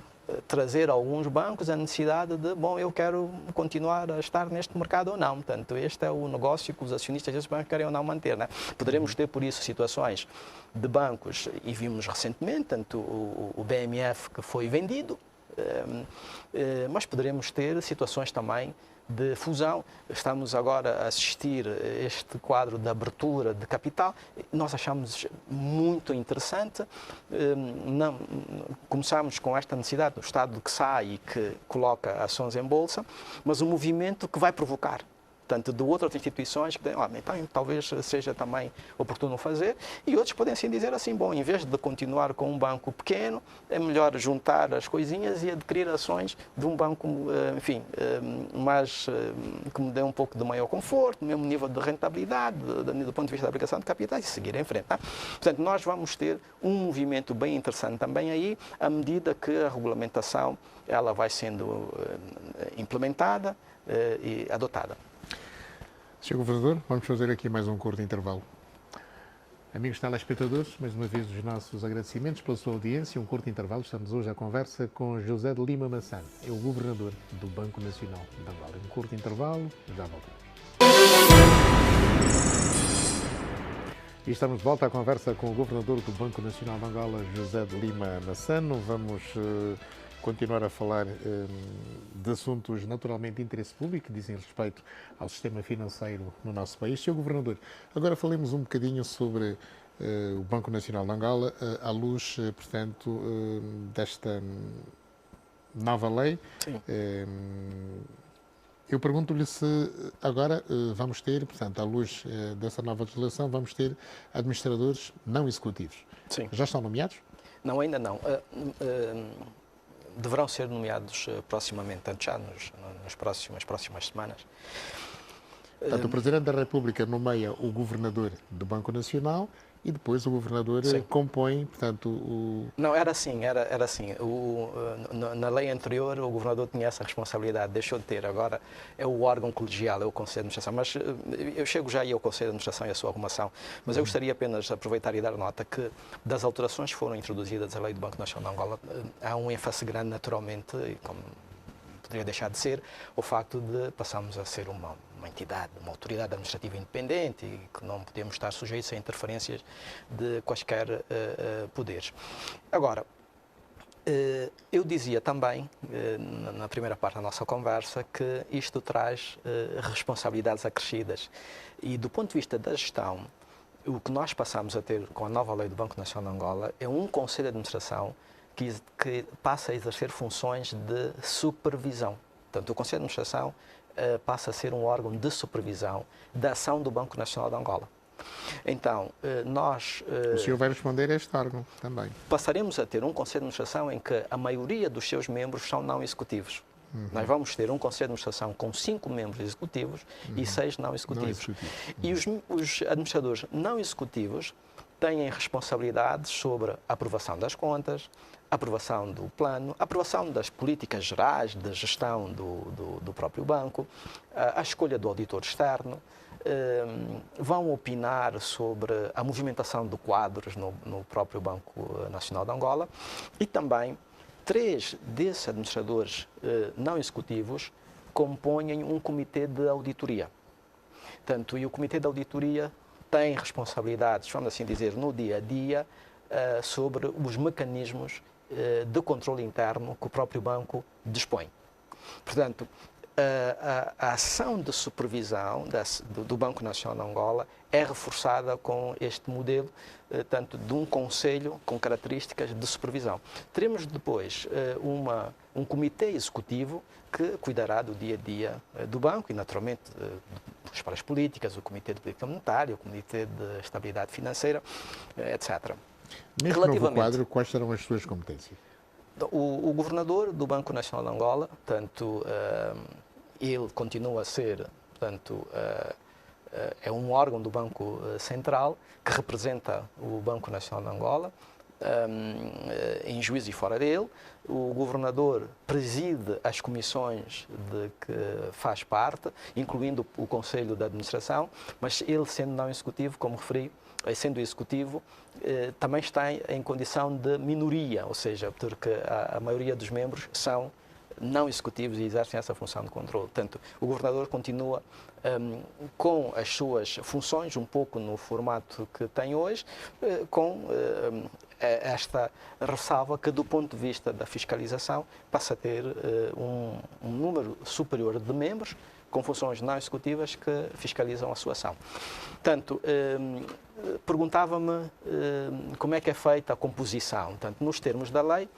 trazer a alguns bancos a necessidade de, bom, eu quero continuar a estar neste mercado ou não. Portanto, este é o negócio que os acionistas desses bancos querem ou não manter, né? Poderemos ter, por isso, situações de bancos, e vimos recentemente, tanto o BMF que foi vendido, mas poderemos ter situações também de fusão. Estamos agora a assistir a este quadro de abertura de capital. Nós achamos muito interessante. Começamos com esta necessidade do Estado que sai e que coloca ações em bolsa, mas o movimento que vai provocar, portanto, de outras instituições que então, talvez seja também oportuno fazer, e outros podem assim dizer assim, bom, em vez de continuar com um banco pequeno, é melhor juntar as coisinhas e adquirir ações de um banco, enfim, mas que me dê um pouco de maior conforto, no mesmo nível de rentabilidade, do ponto de vista da aplicação de capitais, e seguir em frente. Tá? Portanto, nós vamos ter um movimento bem interessante também aí, à medida que a regulamentação ela vai sendo implementada e adotada. Sr. Governador, vamos fazer aqui mais um curto intervalo. Amigos telespectadores, mais uma vez os nossos agradecimentos pela sua audiência. Um curto intervalo. Estamos hoje à conversa com José de Lima Massano, é o Governador do Banco Nacional de Angola. Um curto intervalo, já voltamos. E estamos de volta à conversa com o Governador do Banco Nacional de Angola, José de Lima Massano. Vamos continuar a falar de assuntos naturalmente de interesse público que dizem respeito ao sistema financeiro no nosso país. Sr. Governador, agora falemos um bocadinho sobre o Banco Nacional de Angola, à luz, portanto, desta nova lei. Sim. Eu pergunto-lhe se agora vamos ter, portanto, à luz dessa nova legislação, vamos ter administradores não executivos. Sim. Já estão nomeados? Não, ainda não. Deverão ser nomeados proximamente, tanto já nas próximas semanas. Portanto, o Presidente da República nomeia o Governador do Banco Nacional e depois o Governador compõe, portanto, o... Não, era assim. Na lei anterior o Governador tinha essa responsabilidade, deixou de ter. Agora é o órgão colegial, é o Conselho de Administração. Mas eu chego já aí ao Conselho de Administração e à sua arrumação. Mas eu gostaria apenas de aproveitar e dar nota que das alterações que foram introduzidas à lei do Banco Nacional de Angola, há um ênfase grande, naturalmente, e como poderia deixar de ser, o facto de passarmos a ser uma entidade, uma autoridade administrativa independente e que não podemos estar sujeitos a interferências de quaisquer poderes. Agora, eu dizia também, na primeira parte da nossa conversa, que isto traz responsabilidades acrescidas e, do ponto de vista da gestão, o que nós passamos a ter com a nova lei do Banco Nacional de Angola é um Conselho de Administração que passa a exercer funções de supervisão. Portanto, o Conselho de Administração passa a ser um órgão de supervisão da ação do Banco Nacional de Angola. Então, nós... O senhor vai responder a este órgão também. Passaremos a ter um Conselho de Administração em que a maioria dos seus membros são não executivos. Nós vamos ter um Conselho de Administração com 5 membros executivos e 6 não executivos. E os administradores não executivos têm responsabilidades sobre a aprovação das contas, a aprovação do plano, a aprovação das políticas gerais de gestão do próprio banco, a escolha do auditor externo, vão opinar sobre a movimentação de quadros no próprio Banco Nacional de Angola e também 3 desses administradores não executivos compõem um comitê de auditoria. Portanto, e o comitê de auditoria tem responsabilidades, vamos assim dizer, no dia a dia sobre os mecanismos de controle interno que o próprio banco dispõe. Portanto, a ação de supervisão do Banco Nacional de Angola é reforçada com este modelo, tanto de um conselho com características de supervisão. Teremos depois um comitê executivo que cuidará do dia a dia do banco e, naturalmente, para as políticas, o Comitê de Política Monetária, o Comitê de Estabilidade Financeira, etc. Neste novo quadro, quais serão as suas competências? O governador do Banco Nacional de Angola, ele continua a ser, é um órgão do Banco Central que representa o Banco Nacional de Angola, em juízo e fora dele. O governador preside as comissões de que faz parte, incluindo o Conselho de Administração, mas ele, sendo não executivo, como referi, sendo executivo, também está em condição de minoria, ou seja, porque a maioria dos membros são não executivos e exercem essa função de controle. Portanto, o governador continua com as suas funções, um pouco no formato que tem hoje, com esta ressalva que, do ponto de vista da fiscalização, passa a ter um número superior de membros com funções não executivas que fiscalizam a sua ação. Portanto, perguntava-me como é que é feita a composição. Portanto, nos termos da lei,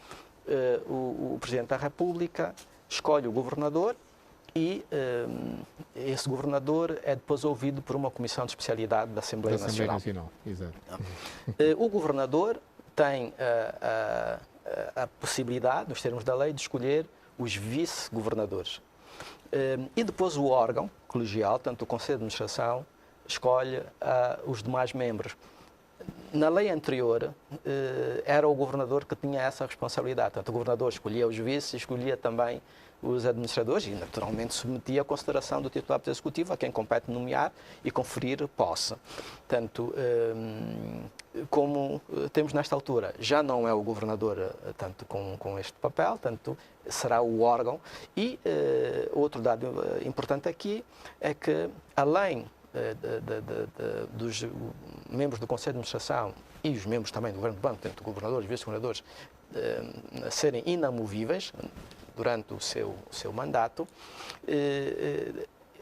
o Presidente da República escolhe o governador e esse governador é depois ouvido por uma comissão de especialidade da Assembleia Nacional. Exato. O governador tem a possibilidade, nos termos da lei, de escolher os vice-governadores. E depois o órgão colegial, tanto o Conselho de Administração, escolhe os demais membros. Na lei anterior, era o governador que tinha essa responsabilidade. Portanto, o governador escolhia os vices, escolhia também os administradores e, naturalmente, submetia a consideração do titular do Executivo, a quem compete nomear e conferir posse. Portanto, como temos nesta altura, já não é o governador tanto com este papel, tanto será o órgão. E outro dado importante aqui é que, além dos membros do Conselho de Administração e os membros também do Governo do Banco, tanto governadores e vice-governadores, serem inamovíveis durante o seu mandato,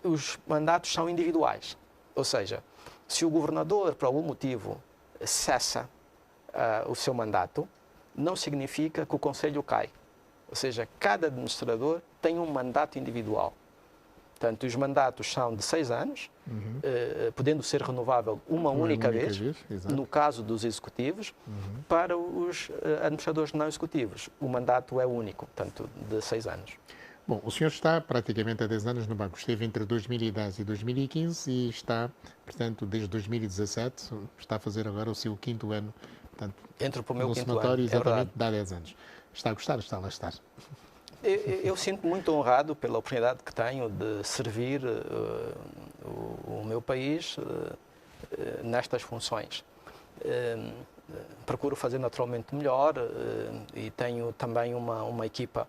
os mandatos são individuais. Ou seja, se o governador, por algum motivo, cessa o seu mandato, não significa que o Conselho cai. Ou seja, cada administrador tem um mandato individual. Portanto, os mandatos são de 6 anos, podendo ser renovável uma única vez no caso dos executivos. Para os administradores não executivos, o mandato é único, portanto, de 6 anos. Bom, o senhor está praticamente há 10 anos no banco. Esteve entre 2010 e 2015 e está, portanto, desde 2017, está a fazer agora o seu 5º ano. Portanto, entre o meu 5º ano, exatamente, dá 10 anos. Está a gostar? Está lá a estar. Eu sinto-me muito honrado pela oportunidade que tenho de servir o meu país nestas funções. Procuro fazer naturalmente melhor e tenho também uma equipa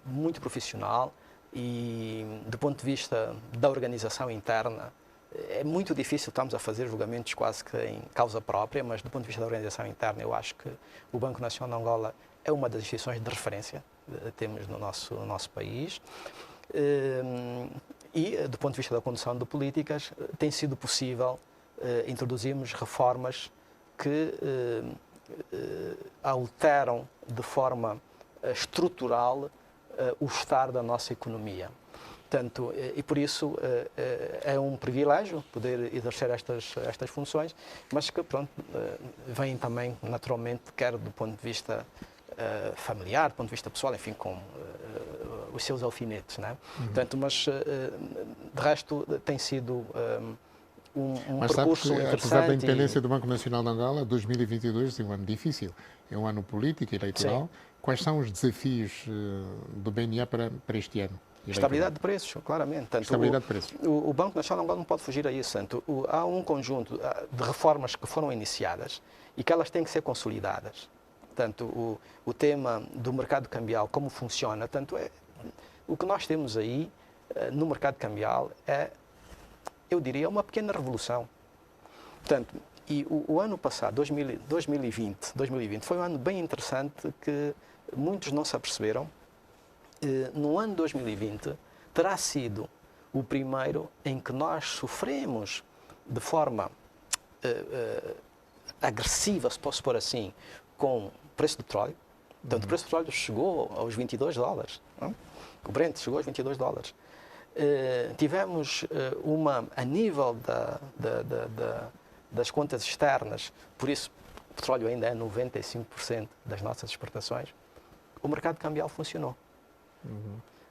muito profissional e, do ponto de vista da organização interna, é muito difícil, estamos a fazer julgamentos quase que em causa própria, mas do ponto de vista da organização interna, eu acho que o Banco Nacional de Angola é uma das instituições de referência que temos no nosso país. E, do ponto de vista da condução de políticas, tem sido possível introduzirmos reformas que alteram de forma estrutural o estado da nossa economia. Portanto, e por isso é um privilégio poder exercer estas funções, mas que, pronto, vêm também, naturalmente, quer do ponto de vista familiar, do ponto de vista pessoal, enfim, com os seus alfinetes, né? Portanto, mas de resto tem sido um Mas percurso sabe que, interessante. apesar da independência do Banco Nacional de Angola, 2022 é um ano difícil, é um ano político e eleitoral. Sim. Quais são os desafios do BNA para este ano? Estabilidade de preços, claramente. Tanto estabilidade de preços. O Banco Nacional de Angola não pode fugir a isso. Tanto, há um conjunto de reformas que foram iniciadas e que elas têm que ser consolidadas. Portanto, o tema do mercado cambial, como funciona, tanto o que nós temos aí no mercado cambial é, eu diria, uma pequena revolução. Portanto, e o ano passado, 2020, foi um ano bem interessante que muitos não se aperceberam. No ano 2020 terá sido o primeiro em que nós sofremos de forma agressiva, se posso pôr assim, com o preço do petróleo. Portanto, o preço do petróleo chegou aos $22. Não? O Brent chegou aos $22. Tivemos a nível das contas externas, por isso o petróleo ainda é 95% das nossas exportações, o mercado cambial funcionou.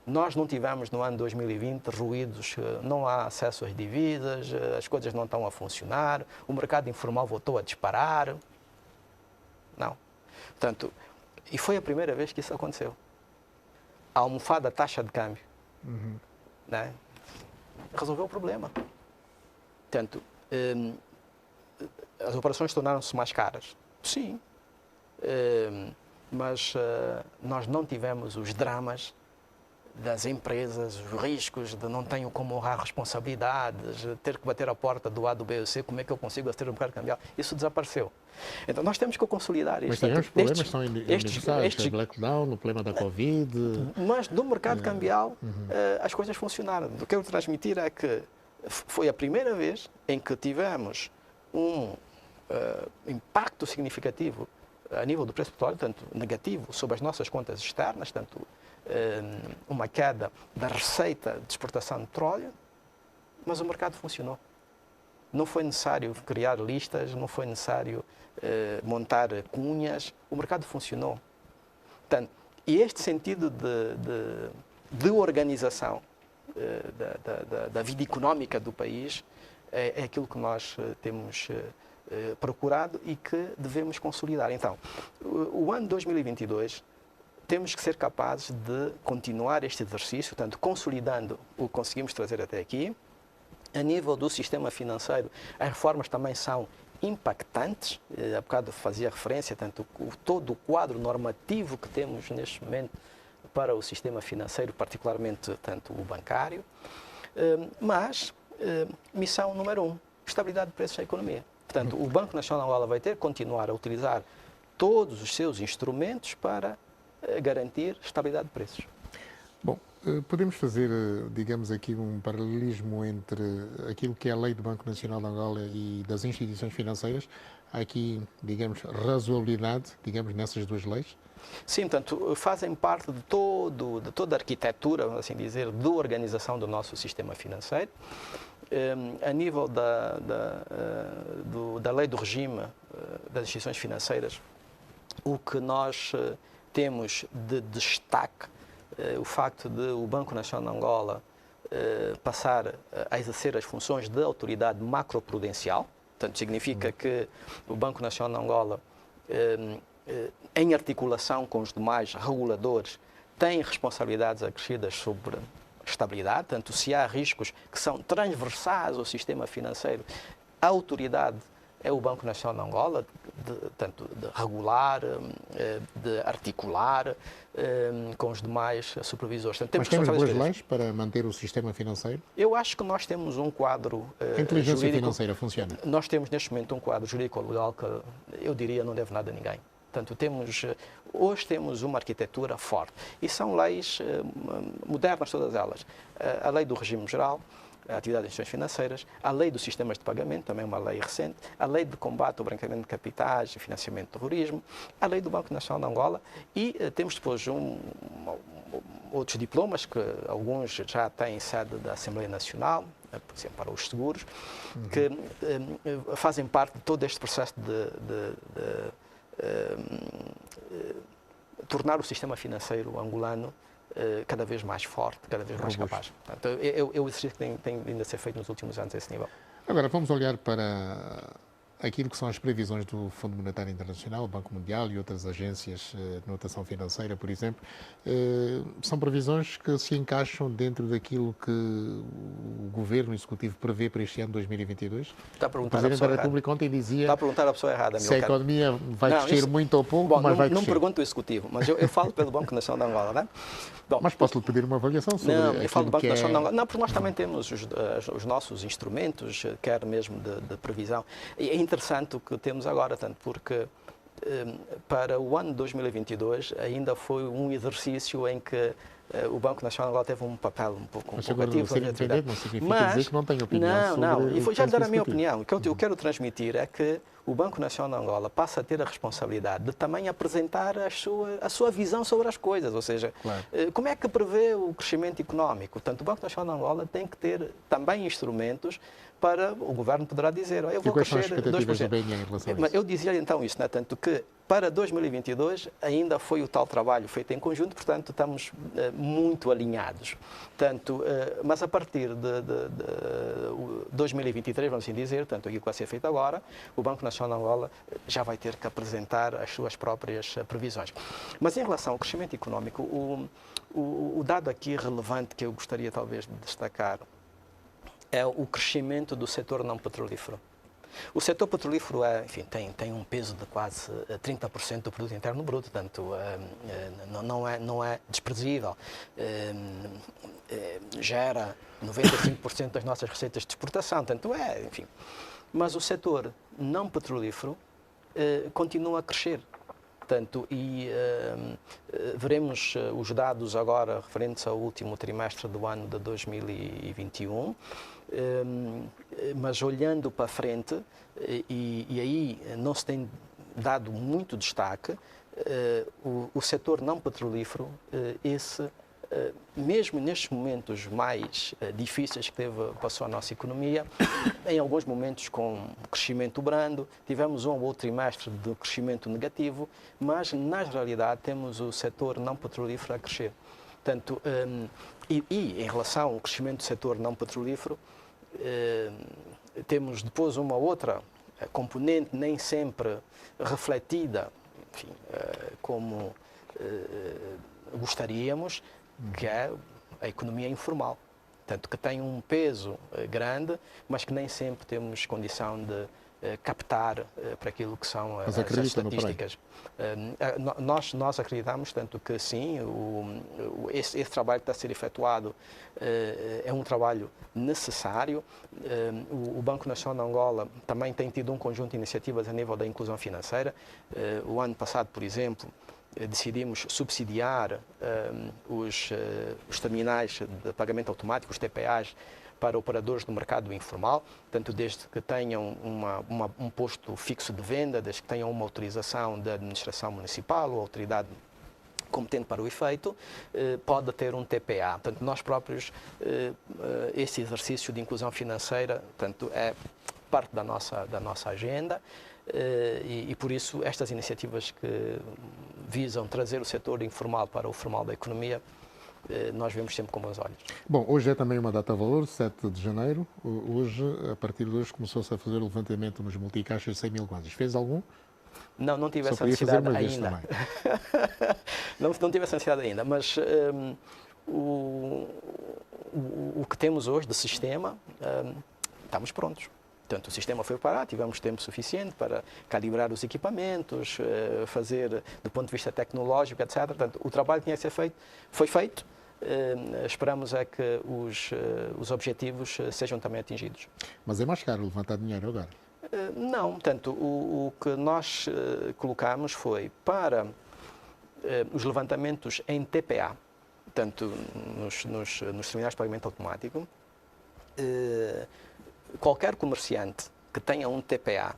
Nós não tivemos no ano 2020 ruídos, não há acesso às divisas, as coisas não estão a funcionar, o mercado informal voltou a disparar. Não. Portanto, e foi a primeira vez que isso aconteceu. A almofada taxa de câmbio, né, resolveu o problema. Portanto, as operações tornaram-se mais caras. Sim. Mas nós não tivemos os dramas das empresas, os riscos de não tenho como honrar responsabilidades, ter que bater a porta do A, do B ou C, como é que eu consigo aceder ao mercado cambial? Isso desapareceu. Então nós temos que consolidar isto. Mas tivemos problemas que são universais, o blackdown, o problema da Covid... Mas no mercado cambial as coisas funcionaram. O que eu quero transmitir é que foi a primeira vez em que tivemos um impacto significativo a nível do preço do petróleo, tanto negativo sobre as nossas contas externas, tanto uma queda da receita de exportação de petróleo, mas o mercado funcionou. Não foi necessário criar listas, não foi necessário montar cunhas, o mercado funcionou. Portanto, e este sentido de organização da vida económica do país é aquilo que nós temos procurado e que devemos consolidar. Então, o ano 2022 temos que ser capazes de continuar este exercício, portanto, consolidando o que conseguimos trazer até aqui. A nível do sistema financeiro, as reformas também são impactantes. Há bocado fazia referência, tanto todo o quadro normativo que temos neste momento para o sistema financeiro, particularmente tanto o bancário. Mas, missão número 1, estabilidade de preços na economia. Portanto, o Banco Nacional de Angola vai ter que continuar a utilizar todos os seus instrumentos para garantir estabilidade de preços. Bom, podemos fazer, digamos aqui, um paralelismo entre aquilo que é a lei do Banco Nacional de Angola e das instituições financeiras. Há aqui, digamos, razoabilidade, digamos, nessas duas leis? Sim, portanto, fazem parte de toda a arquitetura, vamos assim dizer, da organização do nosso sistema financeiro. A nível da lei do regime das instituições financeiras, o que nós temos de destaque, o facto de o Banco Nacional de Angola passar a exercer as funções de autoridade macroprudencial. Portanto, significa que o Banco Nacional de Angola, em articulação com os demais reguladores, tem responsabilidades acrescidas sobre estabilidade. Portanto, se há riscos que são transversais ao sistema financeiro, a autoridade é o Banco Nacional de Angola, tanto de regular, de articular com os demais supervisores. Portanto, mas temos boas leis para manter o sistema financeiro? Eu acho que nós temos um quadro a inteligência jurídico, financeira funciona? Nós temos neste momento um quadro jurídico-legal que eu diria não deve nada a ninguém. Portanto, hoje temos uma arquitetura forte e são leis modernas todas elas. A lei do regime geral, a atividade das instituições financeiras, a lei dos sistemas de pagamento, também uma lei recente, a lei de combate ao branqueamento de capitais e financiamento do terrorismo, a lei do Banco Nacional de Angola e temos depois outros diplomas, que alguns já têm sede da Assembleia Nacional, por exemplo, para os seguros, que fazem parte de todo este processo de tornar o sistema financeiro angolano cada vez mais forte, cada vez mais capaz. Portanto, o exercício que tem vindo a ser feito nos últimos anos a esse nível. Agora, vamos olhar para aquilo que são as previsões do Fundo Monetário Internacional, o Banco Mundial e outras agências de notação financeira, por exemplo. São previsões que se encaixam dentro daquilo que o Governo Executivo prevê para este ano 2022? Está a perguntar o Presidente da República ontem dizia está a perguntar à pessoa errada, se a economia vai crescer muito ou pouco, mas vai crescer. Não pergunto o Executivo, mas eu falo pelo Banco Nacional de Angola, não é? Bom, mas posso-lhe pedir uma avaliação sobre Não, eu falo do Banco Nacional de Angola. Não, porque nós também temos os nossos instrumentos, quer mesmo de previsão. E é interessante o que temos agora, tanto porque para o ano de 2022 ainda foi um exercício em que o Banco Nacional de Angola teve um papel um pouco ativo. Ser independente não significa dizer que não tem opinião sobre e vou já dar a minha opinião. O que eu quero transmitir é que o Banco Nacional de Angola passa a ter a responsabilidade de também apresentar a sua visão sobre as coisas, ou seja, como é que prevê o crescimento económico. Portanto, o Banco Nacional de Angola tem que ter também instrumentos para o Governo poderá dizer, eu vou crescer 2%. Mas eu dizia então isso, né? Tanto que para 2022 ainda foi o tal trabalho feito em conjunto, portanto estamos muito alinhados. Mas a partir de 2023, vamos assim dizer, tanto aquilo que vai ser feito agora, o Banco Nacional de Angola já vai ter que apresentar as suas próprias previsões. Mas em relação ao crescimento económico, o dado aqui relevante que eu gostaria talvez de destacar é o crescimento do setor não petrolífero. O setor petrolífero tem um peso de quase 30% do produto interno bruto, portanto não é desprezível. Gera 95% das nossas receitas de exportação, Mas o setor não petrolífero continua a crescer. Veremos os dados agora referentes ao último trimestre do ano de 2021, mas olhando para frente, e aí não se tem dado muito destaque, o setor não petrolífero, mesmo nestes momentos mais difíceis que passou a nossa economia, em alguns momentos com crescimento brando, tivemos um ou outro trimestre de crescimento negativo, mas na realidade temos o setor não petrolífero a crescer. Portanto, e em relação ao crescimento do setor não petrolífero, temos depois uma outra componente nem sempre refletida, como gostaríamos, que é a economia informal. Tanto que tem um peso grande, mas que nem sempre temos condição de captar para aquilo que são as estatísticas. Nós acreditamos, tanto que sim, esse trabalho que está a ser efetuado é um trabalho necessário. O Banco Nacional de Angola também tem tido um conjunto de iniciativas a nível da inclusão financeira. O ano passado, por exemplo, decidimos subsidiar os terminais de pagamento automático, os TPAs, para operadores do mercado informal, tanto desde que tenham um posto fixo de venda, desde que tenham uma autorização da administração municipal ou autoridade competente para o efeito, pode ter um TPA. Portanto, nós próprios, esse exercício de inclusão financeira, portanto, é parte da nossa agenda. E por isso estas iniciativas que visam trazer o setor informal para o formal da economia, nós vemos sempre com bons olhos. Bom, hoje é também uma data valor, 7 de janeiro. A partir de hoje, começou-se a fazer o levantamento nos multicaixas de 100 mil kwanzas. Fez algum? Não tive essa necessidade ainda. não tive essa necessidade ainda, mas o que temos hoje de sistema, estamos prontos. Portanto, o sistema foi preparado, tivemos tempo suficiente para calibrar os equipamentos, fazer do ponto de vista tecnológico, etc. Portanto, o trabalho que tinha que ser feito foi feito. Esperamos é que os objetivos sejam também atingidos. Mas é mais caro levantar dinheiro agora? Não, portanto, o que nós colocamos foi para os levantamentos em TPA, portanto, nos terminais de pagamento automático, qualquer comerciante que tenha um TPA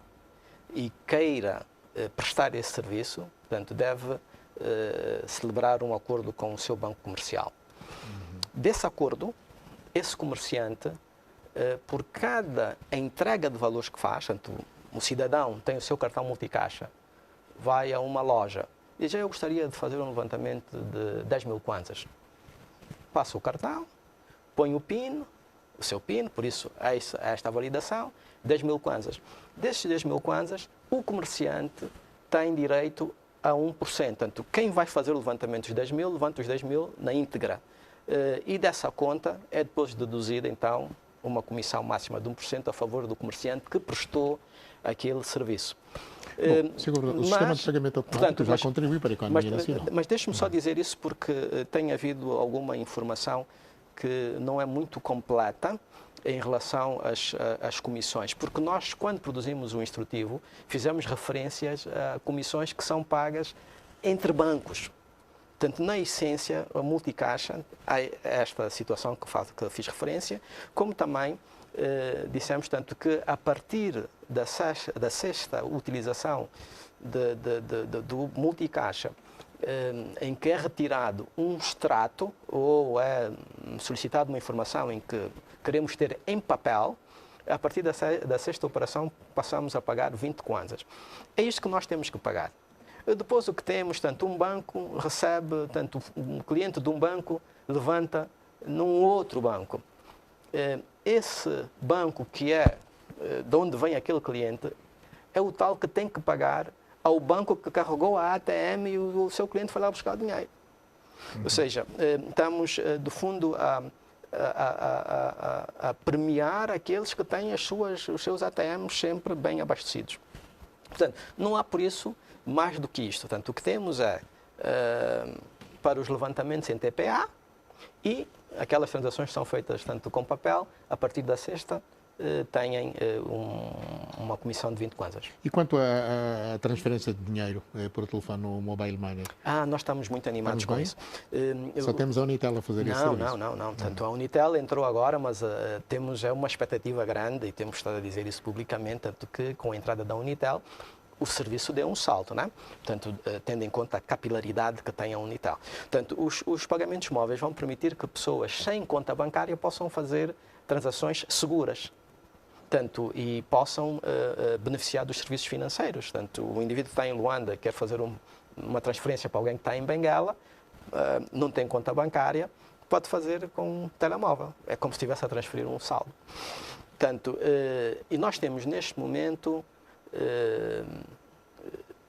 e queira prestar esse serviço, portanto, deve celebrar um acordo com o seu banco comercial. Desse acordo, esse comerciante, por cada entrega de valores que faz, portanto, o cidadão tem o seu cartão multicaixa, vai a uma loja e diz, eu gostaria de fazer um levantamento de 10 mil kwanzas. passa o cartão, põe o PIN, o seu PIN, por isso há esta validação, 10 mil kwanzas. Desses 10 mil kwanzas, o comerciante tem direito a 1%. Portanto, quem vai fazer o levantamento dos 10 mil, levanta os 10 mil na íntegra. E dessa conta é depois deduzida, então, uma comissão máxima de 1% a favor do comerciante que prestou aquele serviço. Bom, o sistema de pagamento automático já contribui para a economia nacional. Mas deixe-me só dizer isso porque tem havido alguma informação que não é muito completa em relação às comissões, porque nós, quando produzimos o instrutivo, fizemos referências a comissões que são pagas entre bancos. Portanto, na essência, a multicaixa, há esta situação que fiz referência, como também dissemos tanto que a partir da sexta utilização do multicaixa, em que é retirado um extrato ou é solicitada uma informação em que queremos ter em papel, a partir da sexta operação passamos a pagar 20 kwanzas. É isto que nós temos que pagar. Depois o que temos, tanto um banco recebe, tanto um cliente de um banco levanta num outro banco. Esse banco que é de onde vem aquele cliente é o tal que tem que pagar ao banco que carregou a ATM e o seu cliente foi lá buscar o dinheiro. Ou seja, estamos, do fundo, a premiar aqueles que têm os seus ATMs sempre bem abastecidos. Portanto, não há, por isso, mais do que isto. Portanto, o que temos é, para os levantamentos em TPA, e aquelas transações que são feitas tanto com papel, a partir da sexta, têm uma comissão de 20 kwanzas. E quanto à transferência de dinheiro por telefone no mobile money? Nós estamos muito animados com isso. Só temos a Unitel a fazer esse serviço? Não. Portanto, a Unitel entrou agora, mas temos uma expectativa grande, e temos estado a dizer isso publicamente, tanto que com a entrada da Unitel, o serviço deu um salto, né? Portanto, tendo em conta a capilaridade que tem a Unitel. Portanto, os pagamentos móveis vão permitir que pessoas sem conta bancária possam fazer transações seguras. Tanto, e possam beneficiar dos serviços financeiros. Portanto, o indivíduo que está em Luanda quer fazer uma transferência para alguém que está em Benguela, não tem conta bancária, pode fazer com um telemóvel. É como se estivesse a transferir um saldo. Portanto, e nós temos neste momento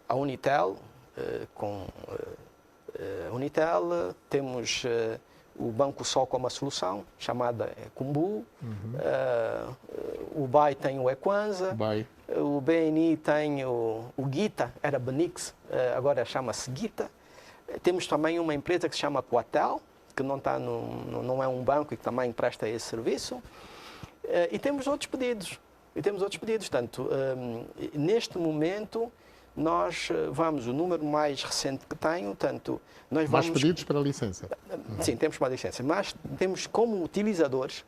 a Unitel, temos o Banco Sol como uma solução, chamada Kumbu. O BAI tem o Ekwanza. O BNI tem o Gita, era Benix, agora chama-se Gita. Temos também uma empresa que se chama Coatel, que não é um banco e que também presta esse serviço. E temos outros pedidos. Portanto, neste momento, nós vamos, o número mais recente que tenho, tanto nós vamos... Mais pedidos para a licença? Sim, temos para a licença, mas temos como utilizadores,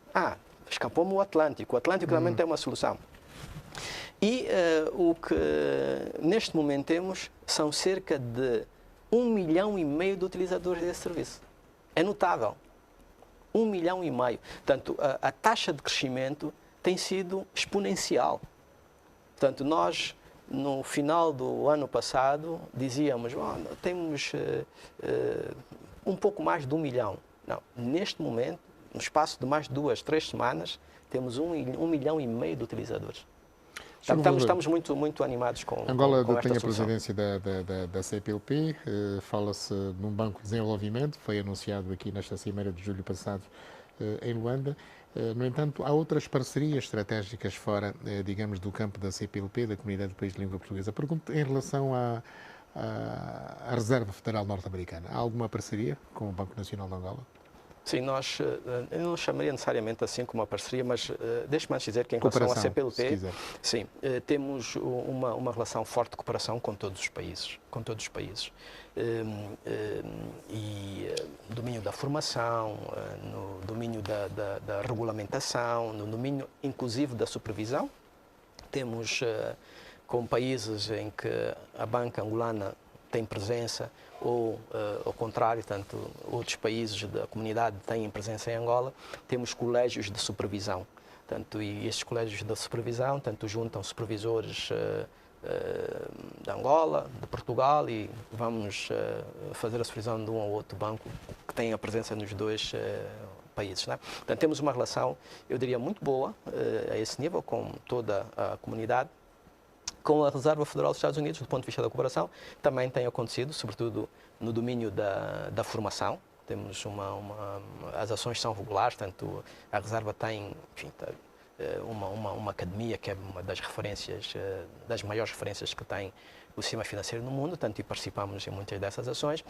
escapou-me o Atlântico também tem uma solução. E o que neste momento temos são cerca de 1,5 milhão de utilizadores desse serviço. É notável. 1,5 milhão. Portanto, a taxa de crescimento tem sido exponencial. Portanto, nós, no final do ano passado, dizíamos, temos um pouco mais de 1 milhão. Não, neste momento, no espaço de mais de 2, 3 semanas, temos 1,5 milhão de utilizadores. Estamos muito, muito animados com Angola com esta tem a solução. presidência da CPLP, fala-se num banco de desenvolvimento, foi anunciado aqui nesta cimeira de julho passado em Luanda. No entanto, há outras parcerias estratégicas fora, digamos, do campo da CPLP, da Comunidade do País de Língua Portuguesa. Pergunto em relação à Reserva Federal Norte-Americana. Há alguma parceria com o Banco Nacional de Angola? Sim, eu não chamaria necessariamente assim como uma parceria, mas deixe-me antes dizer que em relação à CPLP, sim, temos uma relação forte de cooperação com todos os países. E no domínio da formação, no domínio da regulamentação, no domínio inclusive da supervisão. Temos com países em que a banca angolana tem presença ou, ao contrário, tanto outros países da comunidade têm presença em Angola, temos colégios de supervisão. E estes colégios de supervisão, juntam supervisores de Angola, de Portugal, e vamos fazer a supervisão de um ou outro banco que tenha presença nos dois países, né? Portanto, temos uma relação, eu diria, muito boa a esse nível com toda a comunidade. Com a Reserva Federal dos Estados Unidos, do ponto de vista da cooperação, também tem acontecido, sobretudo no domínio da formação. Temos as ações são regulares, tanto a Reserva tem, enfim, uma academia que é uma das referências, das maiores referências que tem o sistema financeiro no mundo, tanto e participamos em muitas dessas ações.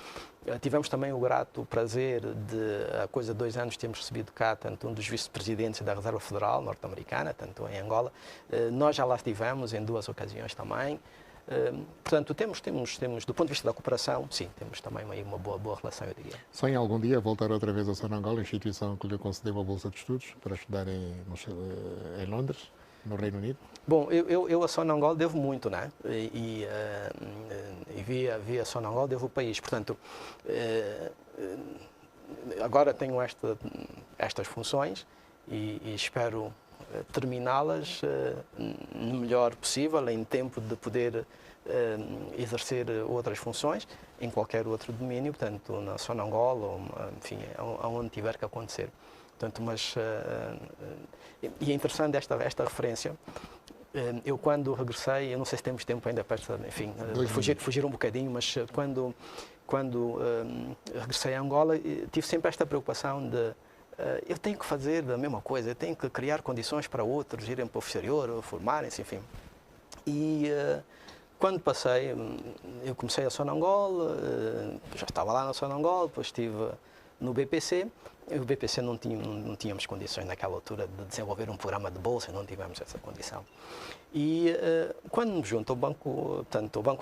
Tivemos também o grato prazer de, há coisa de 2 anos, termos recebido cá tanto um dos vice-presidentes da Reserva Federal norte-americana, tanto em Angola. Nós já lá estivemos em 2 ocasiões também. Portanto, temos, do ponto de vista da cooperação, sim, temos também aí uma boa relação, eu diria. Sonha algum dia voltar outra vez ao Sonangol, instituição que lhe concedeu a Bolsa de Estudos para estudar em Londres, no Reino Unido? Bom, eu a Sonangol devo muito, né? E via Sonangol devo o país. Portanto, agora tenho estas funções e espero terminá-las no melhor possível, em tempo de poder exercer outras funções em qualquer outro domínio, portanto, na Sonangol ou, enfim, aonde tiver que acontecer. Portanto, e é interessante esta referência. Eu, quando regressei, eu não sei se temos tempo ainda para, enfim, fugir um bocadinho, mas quando regressei a Angola, tive sempre esta preocupação de eu tenho que fazer a mesma coisa, eu tenho que criar condições para outros irem para o exterior, formarem-se, enfim. E quando passei, eu comecei a Sonangol, já estava lá na Sonangol, depois estive no BPC. O BPC não tínhamos condições naquela altura de desenvolver um programa de bolsa, não tivemos essa condição. E quando me junto ao Banco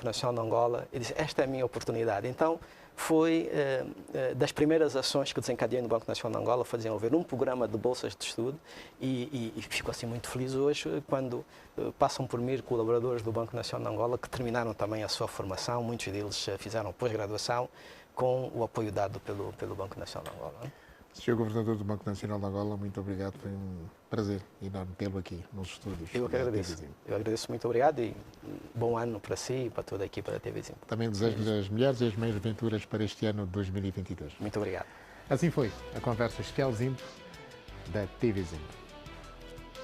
Nacional de Angola, eu disse, esta é a minha oportunidade. Então, foi das primeiras ações que desencadeei no Banco Nacional de Angola, foi desenvolver um programa de bolsas de estudo e fico assim muito feliz hoje quando passam por mim colaboradores do Banco Nacional de Angola que terminaram também a sua formação, muitos deles fizeram pós-graduação com o apoio dado pelo Banco Nacional de Angola. Sr. Governador do Banco Nacional de Angola, muito obrigado, foi um prazer enorme tê-lo aqui nos estúdios. Eu que agradeço. Eu agradeço, muito obrigado e bom ano para si e para toda a equipa da TV5. Também desejo-lhe as melhores e as maiores aventuras para este ano de 2022. Muito obrigado. Assim foi a conversa especial Zimbo da TV5.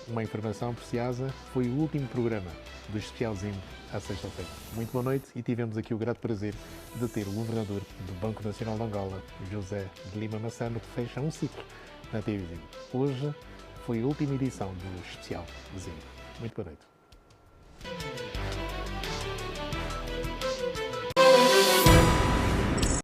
Uma informação preciosa, foi o último programa do Especial Zimbo à sexta-feira. Muito boa noite e tivemos aqui o grato prazer de ter o Governador do Banco Nacional de Angola, José de Lima Massano, que fecha um ciclo na TV5. Hoje foi a última edição do Especial Zimbo. Muito boa noite.